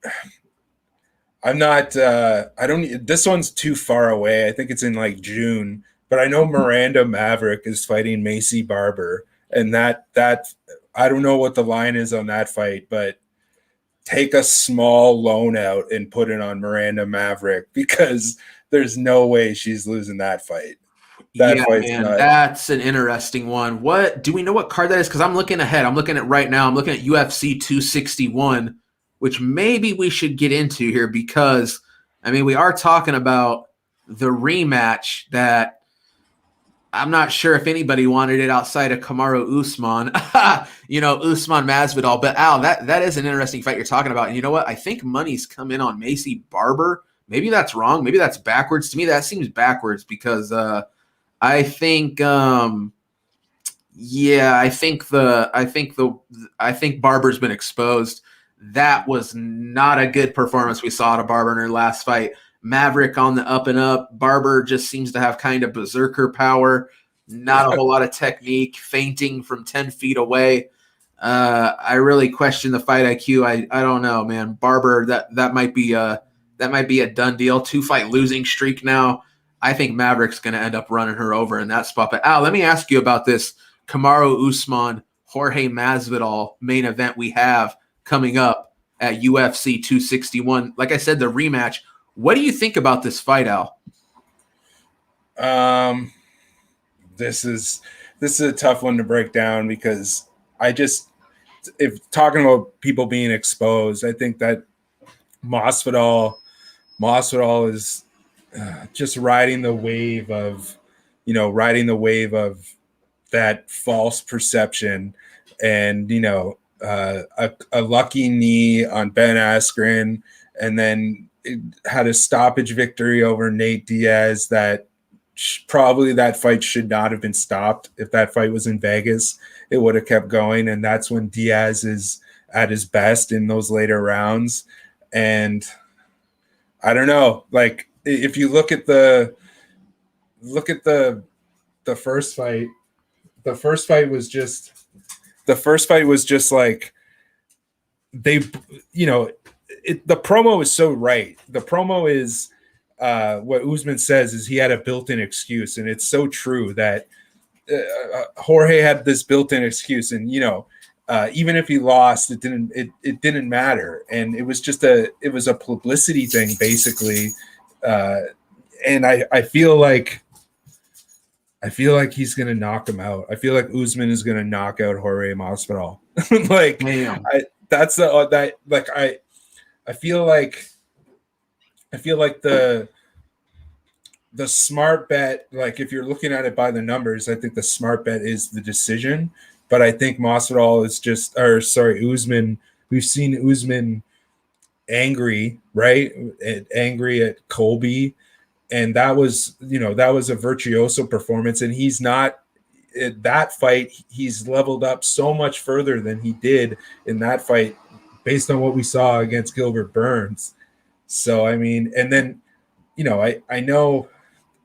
not. I don't. This one's too far away. I think it's in like June. But I know Miranda Maverick is fighting Macy Barber, and that I don't know what the line is on that fight, but take a small loan out and put it on Miranda Maverick because there's no way she's losing that fight. That fight's man, nuts. that's an interesting one. What do we know what card that is? Because I'm looking ahead. I'm looking at right now. I'm looking at UFC 261, which maybe we should get into here because, I mean, we are talking about the rematch that I'm not sure if anybody wanted it outside of Kamaru Usman, Usman Masvidal. But, Al, that is an interesting fight you're talking about. And you know what? I think money's come in on Macy Barber. Maybe that's wrong. Maybe that's backwards. To me, that seems backwards because I think Barber's been exposed. That was not a good performance we saw out of Barber in her last fight. Maverick on the up and up. Barber just seems to have kind of berserker power, not a whole lot of technique, feinting from 10 feet away. I really question the fight IQ. I don't know, man. Barber, that might be a done deal. 2-fight losing streak now. I think Maverick's going to end up running her over in that spot. But, Al, let me ask you about this Kamaru Usman, Jorge Masvidal main event we have coming up at UFC 261. Like I said, the rematch. What do you think about this fight, Al? This is a tough one to break down because if talking about people being exposed, I think that Masvidal is just riding the wave of that false perception, and a lucky knee on Ben Askren, and then it had a stoppage victory over Nate Diaz that probably that fight should not have been stopped. If that fight was in Vegas, it would have kept going, and that's when Diaz is at his best in those later rounds. And I don't know, like if you look at the first fight, the first fight was just like they, the promo is so right. The promo is what Usman says is he had a built-in excuse, and it's so true that Jorge had this built-in excuse, and even if he lost, it didn't matter, and it was a publicity thing basically, and I feel like he's gonna knock him out. I feel like Usman is gonna knock out Jorge Masvidal. Like, damn. I feel like the smart bet, like if you're looking at it by the numbers, I think the smart bet is the decision. But I think Masvidal is Usman. We've seen Usman angry, right? Angry at Colby. And that was a virtuoso performance. And he's not at that fight. He's leveled up so much further than he did in that fight based on what we saw against Gilbert Burns. So, I mean, and then, I know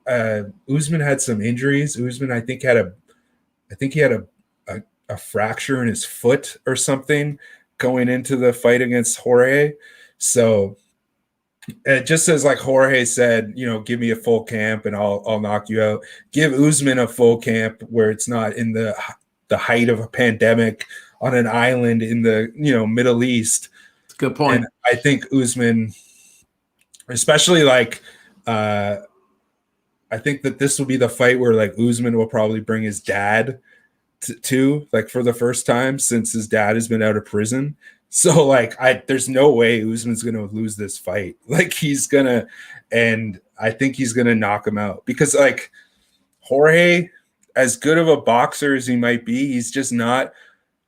Usman had some injuries. Usman, I think he had a fracture in his foot or something going into the fight against Jorge. So just as like Jorge said, give me a full camp and I'll knock you out. Give Usman a full camp where it's not in the height of a pandemic on an island in the Middle East. Good point. And I think Usman, especially like I think that this will be the fight where like Usman will probably bring his dad to like for the first time since his dad has been out of prison. So like there's no way Usman's gonna lose this fight. Like and I think he's gonna knock him out because like Jorge, as good of a boxer as he might be, he's just not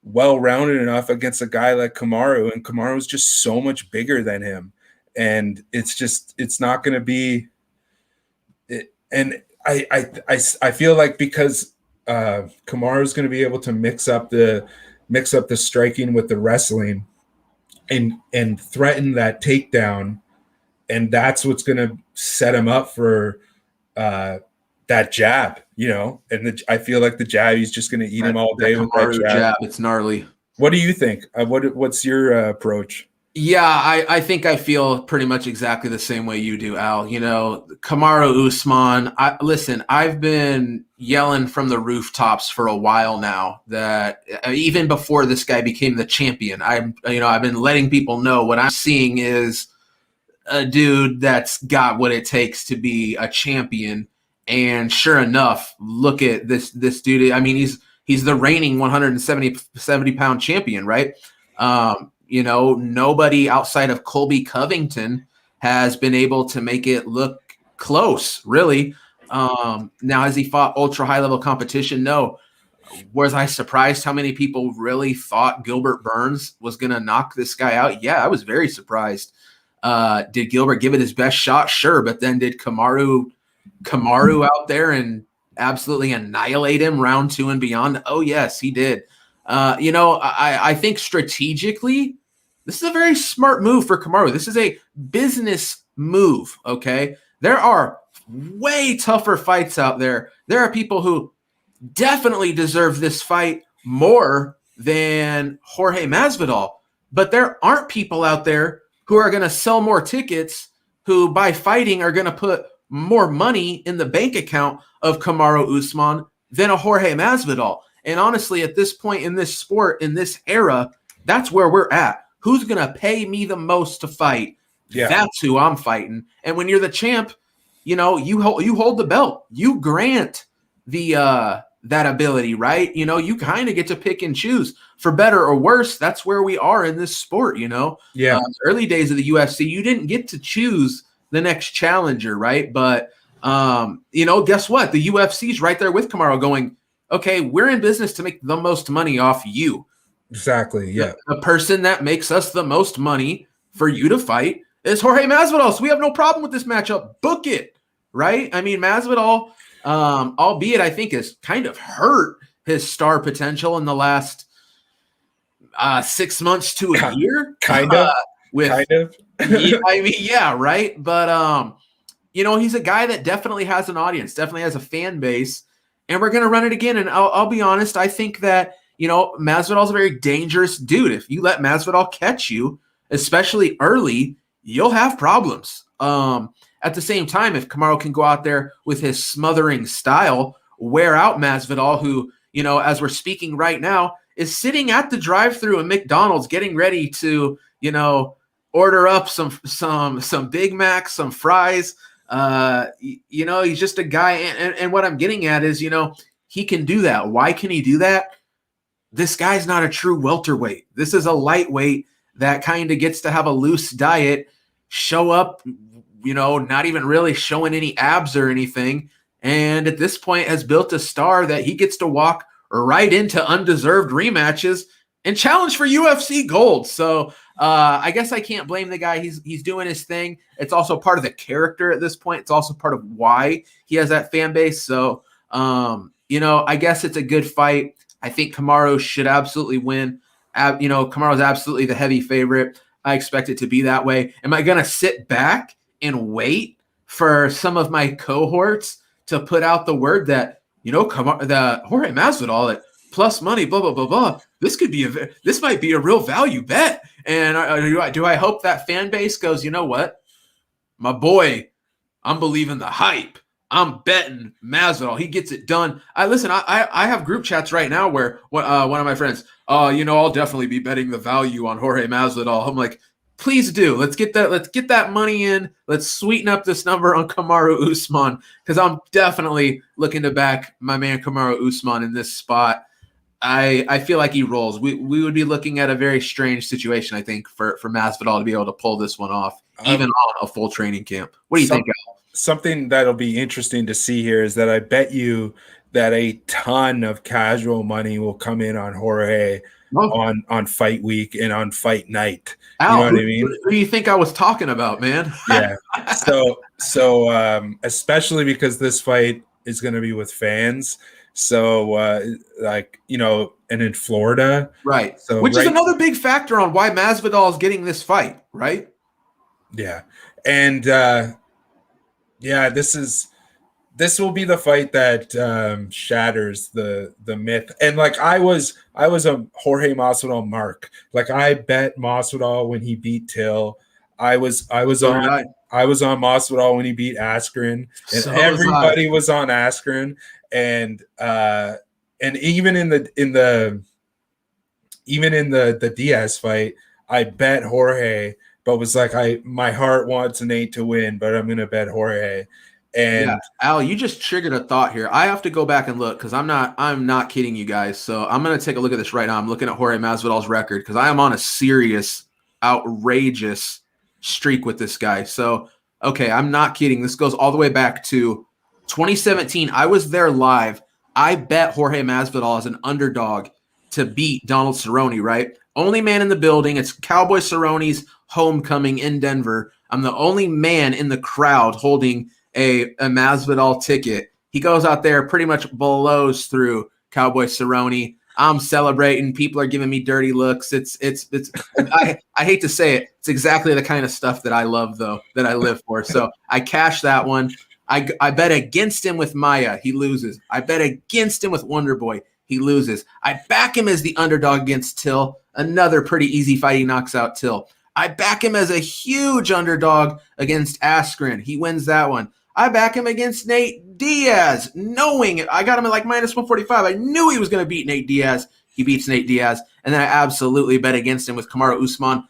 well-rounded enough against a guy like Kamaru, and Kamaru's just so much bigger than him, and it's not going to be it. And I feel like because Kamaru's going to be able to mix up the striking with the wrestling and threaten that takedown, and that's what's going to set him up for that jab, and I feel like the jab, he's just going to eat him all day with that jab. It's gnarly. What do you think? What's your approach? Yeah, I think I feel pretty much exactly the same way you do, Al. Kamaru Usman, I've been yelling from the rooftops for a while now that even before this guy became the champion, I've been letting people know what I'm seeing is a dude that's got what it takes to be a champion. And sure enough, look at this dude. I mean, he's the reigning 170 pound champion, right? Nobody outside of Colby Covington has been able to make it look close, really. Now, has he fought ultra high level competition? No. Was I surprised how many people really thought Gilbert Burns was going to knock this guy out? Yeah, I was very surprised. Did Gilbert give it his best shot? Sure. But then did Kamaru out there and absolutely annihilate him round 2 and beyond? Oh, yes, he did. I think strategically, this is a very smart move for Kamaru. This is a business move, okay? There are way tougher fights out there. There are people who definitely deserve this fight more than Jorge Masvidal, but there aren't people out there who are going to sell more tickets, who by fighting are going to put more money in the bank account of Kamaru Usman than a Jorge Masvidal. And honestly, at this point in this sport, in this era, that's where we're at. Who's going to pay me the most to fight? Yeah. That's who I'm fighting. And when you're the champ, you hold the belt. You grant the that ability, right? You kind of get to pick and choose. For better or worse, that's where we are in this sport, Yeah. Early days of the UFC, you didn't get to choose the next challenger, right? But, guess what? The UFC's right there with Kamaru going, okay, we're in business to make the most money off you. Exactly, yeah. The person that makes us the most money for you to fight is Jorge Masvidal. So we have no problem with this matchup. Book it, right? I mean, Masvidal, albeit I think has kind of hurt his star potential in the last 6 months to a year. Kind of. I mean, yeah, right? But, he's a guy that definitely has an audience, definitely has a fan base. And we're going to run it again. And I'll be honest, I think that, Masvidal's a very dangerous dude. If you let Masvidal catch you, especially early, you'll have problems. At the same time, if Kamaru can go out there with his smothering style, wear out Masvidal, who, as we're speaking right now, is sitting at the drive-thru at McDonald's getting ready to, order up some Big Macs, some fries. He's just a guy. And what I'm getting at is, he can do that. Why can he do that? This guy's not a true welterweight. This is a lightweight that kind of gets to have a loose diet, show up, not even really showing any abs or anything. And at this point has built a star that he gets to walk right into undeserved rematches and challenge for UFC gold. So I guess I can't blame the guy. He's doing his thing. It's also part of the character at this point. It's also part of why he has that fan base. So, I guess it's a good fight. I think Kamaru should absolutely win. Kamaru's absolutely the heavy favorite. I expect it to be that way. Am I going to sit back and wait for some of my cohorts to put out the word that, the Jorge Masvidal at plus money, blah, blah, blah, blah. This might be a real value bet. And do I hope that fan base goes, you know what? My boy, I'm believing the hype. I'm betting Masvidal. He gets it done. I have group chats right now where one of my friends, I'll definitely be betting the value on Jorge Masvidal. I'm like, please do. Let's get that money in. Let's sweeten up this number on Kamaru Usman, because I'm definitely looking to back my man Kamaru Usman in this spot. I feel like he rolls. We would be looking at a very strange situation, I think, for Masvidal to be able to pull this one off, even on a full training camp. What do you think, Al? Something that'll be interesting to see here is that I bet you that a ton of casual money will come in on Jorge Oh, on fight week and on fight night. You know Al, what I mean? who do you think I was talking about, man? Yeah. So especially because this fight is going to be with fans. So like, you know, and in Florida. Right. So Which is right. another big factor on why Masvidal is getting this fight, right? Yeah. And yeah, this will be the fight that shatters the myth. And like I was a Jorge Masvidal mark. Like I bet Masvidal when he beat Till. So did I. I was on Masvidal when he beat Askren, and So was I. everybody was on Askren. And even in the Diaz fight, I bet Jorge, but was like my heart wants Nate to win, but I'm gonna bet Jorge. Yeah, And Al, you just triggered a thought here. I have to go back and look because I'm not kidding you guys. So I'm gonna take a look at this right now. I'm looking at Jorge Masvidal's record because I am on a serious, outrageous streak with this guy. So okay, I'm not kidding. This goes all the way back to 2017. I was there live. I bet Jorge Masvidal as an underdog to beat Donald Cerrone, right? Only man in the building. It's Cowboy Cerrone's homecoming in Denver. I'm the only man in the crowd holding a Masvidal ticket. He goes out there, pretty much blows through Cowboy Cerrone. I'm celebrating. People are giving me dirty looks. It's I hate to say it. It's exactly the kind of stuff that I love, though, that I live for. So I cashed that one. I bet against him with Maya. He loses. I bet against him with Wonder Boy. He loses. I back him as the underdog against Till. Another pretty easy fight. He knocks out Till. I back him as a huge underdog against Askren. He wins that one. I back him against Nate Diaz, knowing it. I got him at like minus 145. I knew he was going to beat Nate Diaz. He beats Nate Diaz. And then I absolutely bet against him with Kamaru Usman.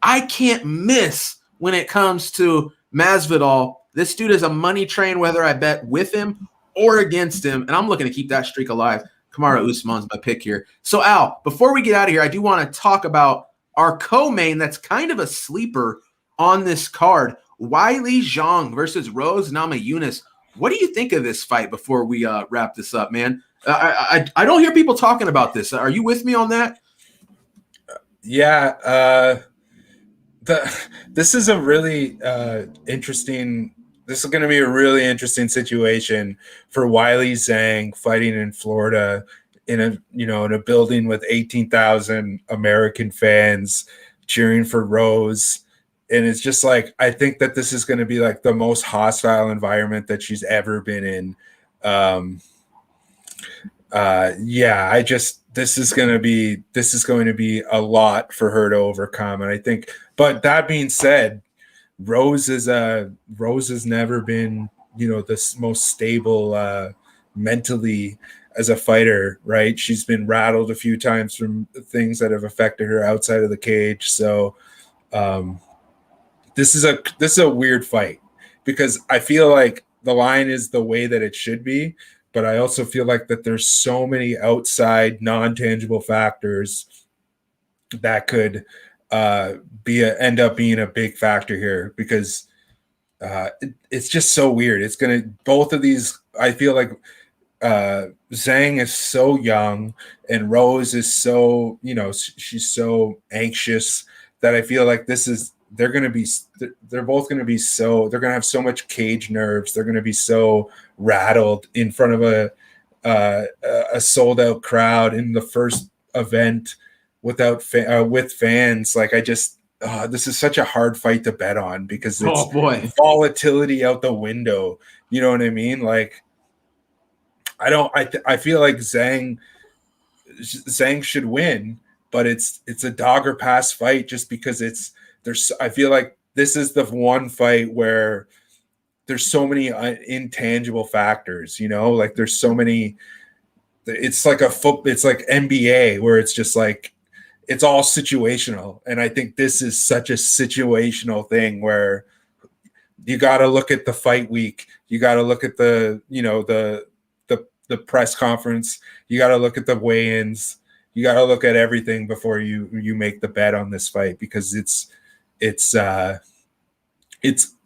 I can't miss when it comes to Masvidal. This dude is a money train, whether I bet with him or against him. And I'm looking to keep that streak alive. Kamaru Usman's my pick here. So, Al, before we get out of here, I do want to talk about our co-main that's kind of a sleeper on this card. Weili Zhang versus Rose Namajunas. What do you think of this fight before we wrap this up, man? I don't hear people talking about this. Are you with me on that? Yeah, this is a really interesting. This is going to be a really interesting situation for Weili Zhang fighting in Florida in a building with 18,000 American fans cheering for Rose. And it's just like, I think that this is going to be like the most hostile environment that she's ever been in. This is going to be a lot for her to overcome. And I think, but that being said, Rose has never been, the most stable mentally as a fighter, right? She's been rattled a few times from things that have affected her outside of the cage. So, this is a weird fight because I feel like the line is the way that it should be, but I also feel like that there's so many outside non-tangible factors that could end up being a big factor here because it's just so weird. It's gonna both of these. I feel like Zhang is so young and Rose is so she's so anxious that I feel like they're both going to be they're going to have so much cage nerves. They're going to be so rattled in front of a sold out crowd in the first event with fans. Like this is such a hard fight to bet on because it's volatility out the window. You know what I mean? Like I feel like Zhang should win, but it's a dog or pass fight just because I feel like this is the one fight where there's so many intangible factors, like there's so many. It's like it's like NBA where it's just like it's all situational, and I think this is such a situational thing where you got to look at the fight week, you got to look at the press conference, you got to look at the weigh-ins, you got to look at everything before you make the bet on this fight because it's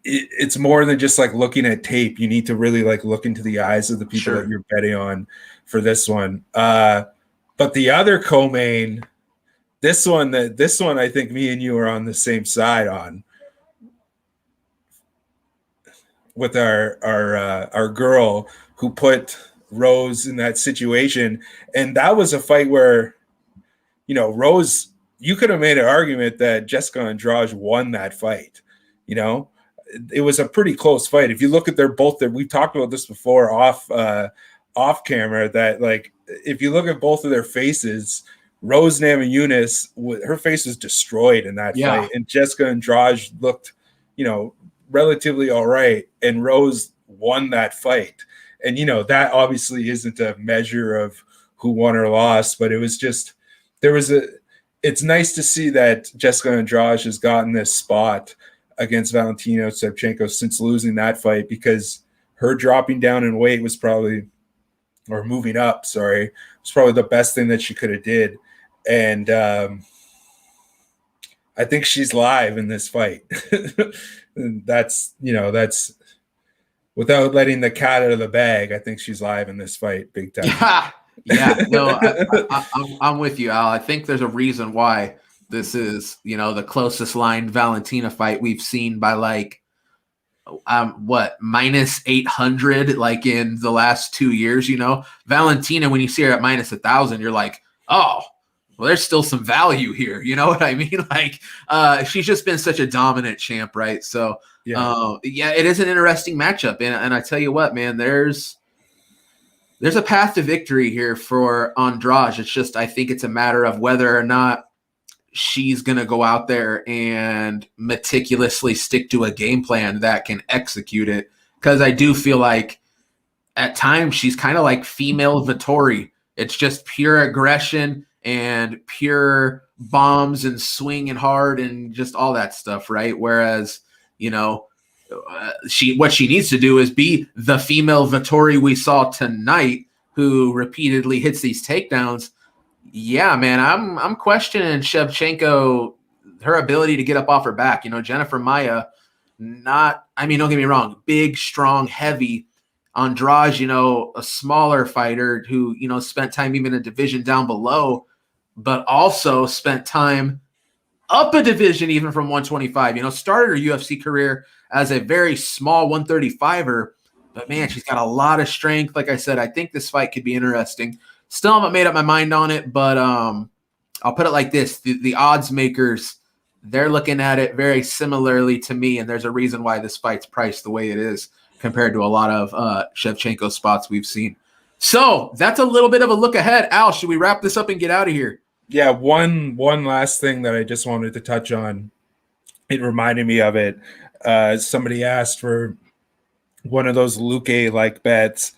it's more than just like looking at tape. You need to really like look into the eyes of the people that you're betting on for this one. But the other co-main, this one, I think me and you are on the same side on, with our girl who put Rose in that situation. And that was a fight where, you know, Rose, you could have made an argument that Jessica Andrade won that fight. You know, it was a pretty close fight. If you look at we've talked about this before off camera, that like, if you look at both of their faces, Rose Namajunas, her face was destroyed in that fight. And Jessica Andrade looked, you know, relatively all right. And Rose won that fight. And, you know, that obviously isn't a measure of who won or lost, but it was just, it's nice to see that Jessica Andrade has gotten this spot against Valentina Shevchenko since losing that fight, because her dropping down in weight was probably, or moving up, sorry, was probably the best thing that she could have did. And I think she's live in this fight. That's without letting the cat out of the bag. I think she's live in this fight big time. Yeah, no, I'm with you, Al. I think there's a reason why this is, you know, the closest line Valentina fight we've seen by like, minus 800, like in the last 2 years. You know, Valentina, when you see her at minus 1,000, you're like, oh, well, there's still some value here. You know what I mean? Like, she's just been such a dominant champ, right? So, it is an interesting matchup, and I tell you what, man, there's a path to victory here for Andrade. It's just, I think it's a matter of whether or not she's going to go out there and meticulously stick to a game plan that can execute it. Because I do feel like at times she's kind of like female Vettori. It's just pure aggression and pure bombs and swinging hard and just all that stuff, right? Whereas, you know, what she needs to do is be the female Vettori we saw tonight, who repeatedly hits these takedowns. Yeah, man, I'm questioning Shevchenko, her ability to get up off her back. You know, Jennifer Maia, don't get me wrong, big, strong, heavy. Andrade, you know, a smaller fighter who, you know, spent time even a division down below, but also spent time up a division even from 125. You know, started her UFC career as a very small 135er, but man, she's got a lot of strength. Like I said, I think this fight could be interesting. Still haven't made up my mind on it, but I'll put it like this. The odds makers, they're looking at it very similarly to me, and there's a reason why this fight's priced the way it is compared to a lot of Shevchenko spots we've seen. So that's a little bit of a look ahead. Al, should we wrap this up and get out of here? Yeah, one last thing that I just wanted to touch on. It reminded me of it. Somebody asked for one of those Luque-like bets,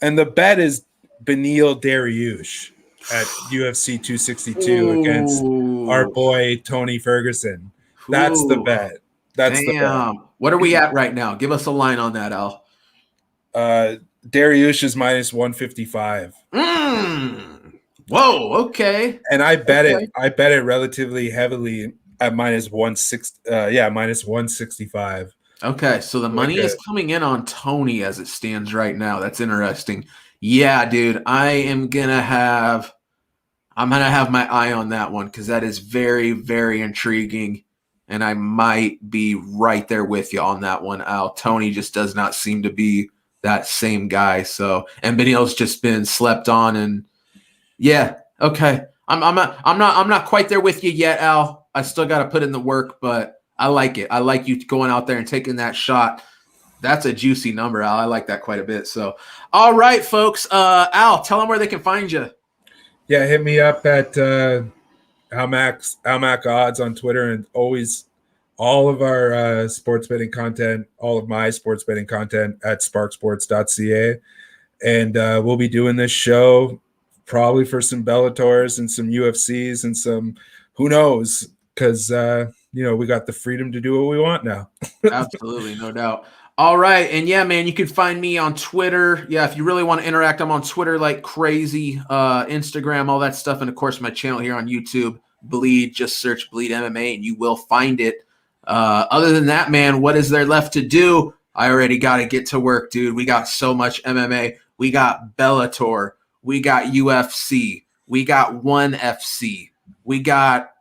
and the bet is Beneil Dariush at UFC 262 against our boy Tony Ferguson. That's the bet. That's the bet. What are we at right now? Give us a line on that, Al. Dariush is minus 155. Whoa, okay. And I bet it relatively heavily at minus 165. Okay, so the money is coming in on Tony as it stands right now. That's interesting. Yeah, dude, I'm gonna have my eye on that one, because that is very, very intriguing, and I might be right there with you on that one, Al. Tony just does not seem to be that same guy. So, and Beneil's just been slept on, and yeah, okay. I'm not quite there with you yet, Al. I still got to put in the work, but I like it. I like you going out there and taking that shot. That's a juicy number, Al. I like that quite a bit. So, all right, folks. Al, tell them where they can find you. Yeah, hit me up at Almac Odds on Twitter, and always all of our sports betting content, all of my sports betting content at sparksports.ca. And we'll be doing this show probably for some Bellators and some UFCs and some who knows, because we got the freedom to do what we want now. Absolutely, no doubt. All right. And yeah, man, you can find me on Twitter. Yeah, if you really want to interact, I'm on Twitter like crazy, Instagram, all that stuff. And of course, my channel here on YouTube, Bleed, just search Bleed MMA and you will find it. Other than that, man, what is there left to do? I already got to get to work, dude. We got so much MMA. We got Bellator. We got UFC. We got ONE FC. We got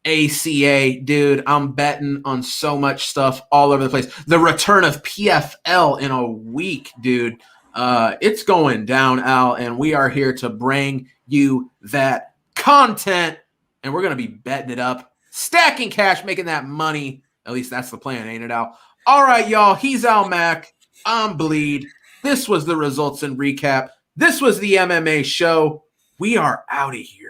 ACA, dude. I'm betting on so much stuff all over the place. The return of PFL in a week, dude. It's going down, Al, and we are here to bring you that content, and we're going to be betting it up, stacking cash, making that money. At least that's the plan, ain't it, Al? All right, y'all. He's Al Mack. I'm Bleed. This was the results and recap. This was the MMA show. We are out of here.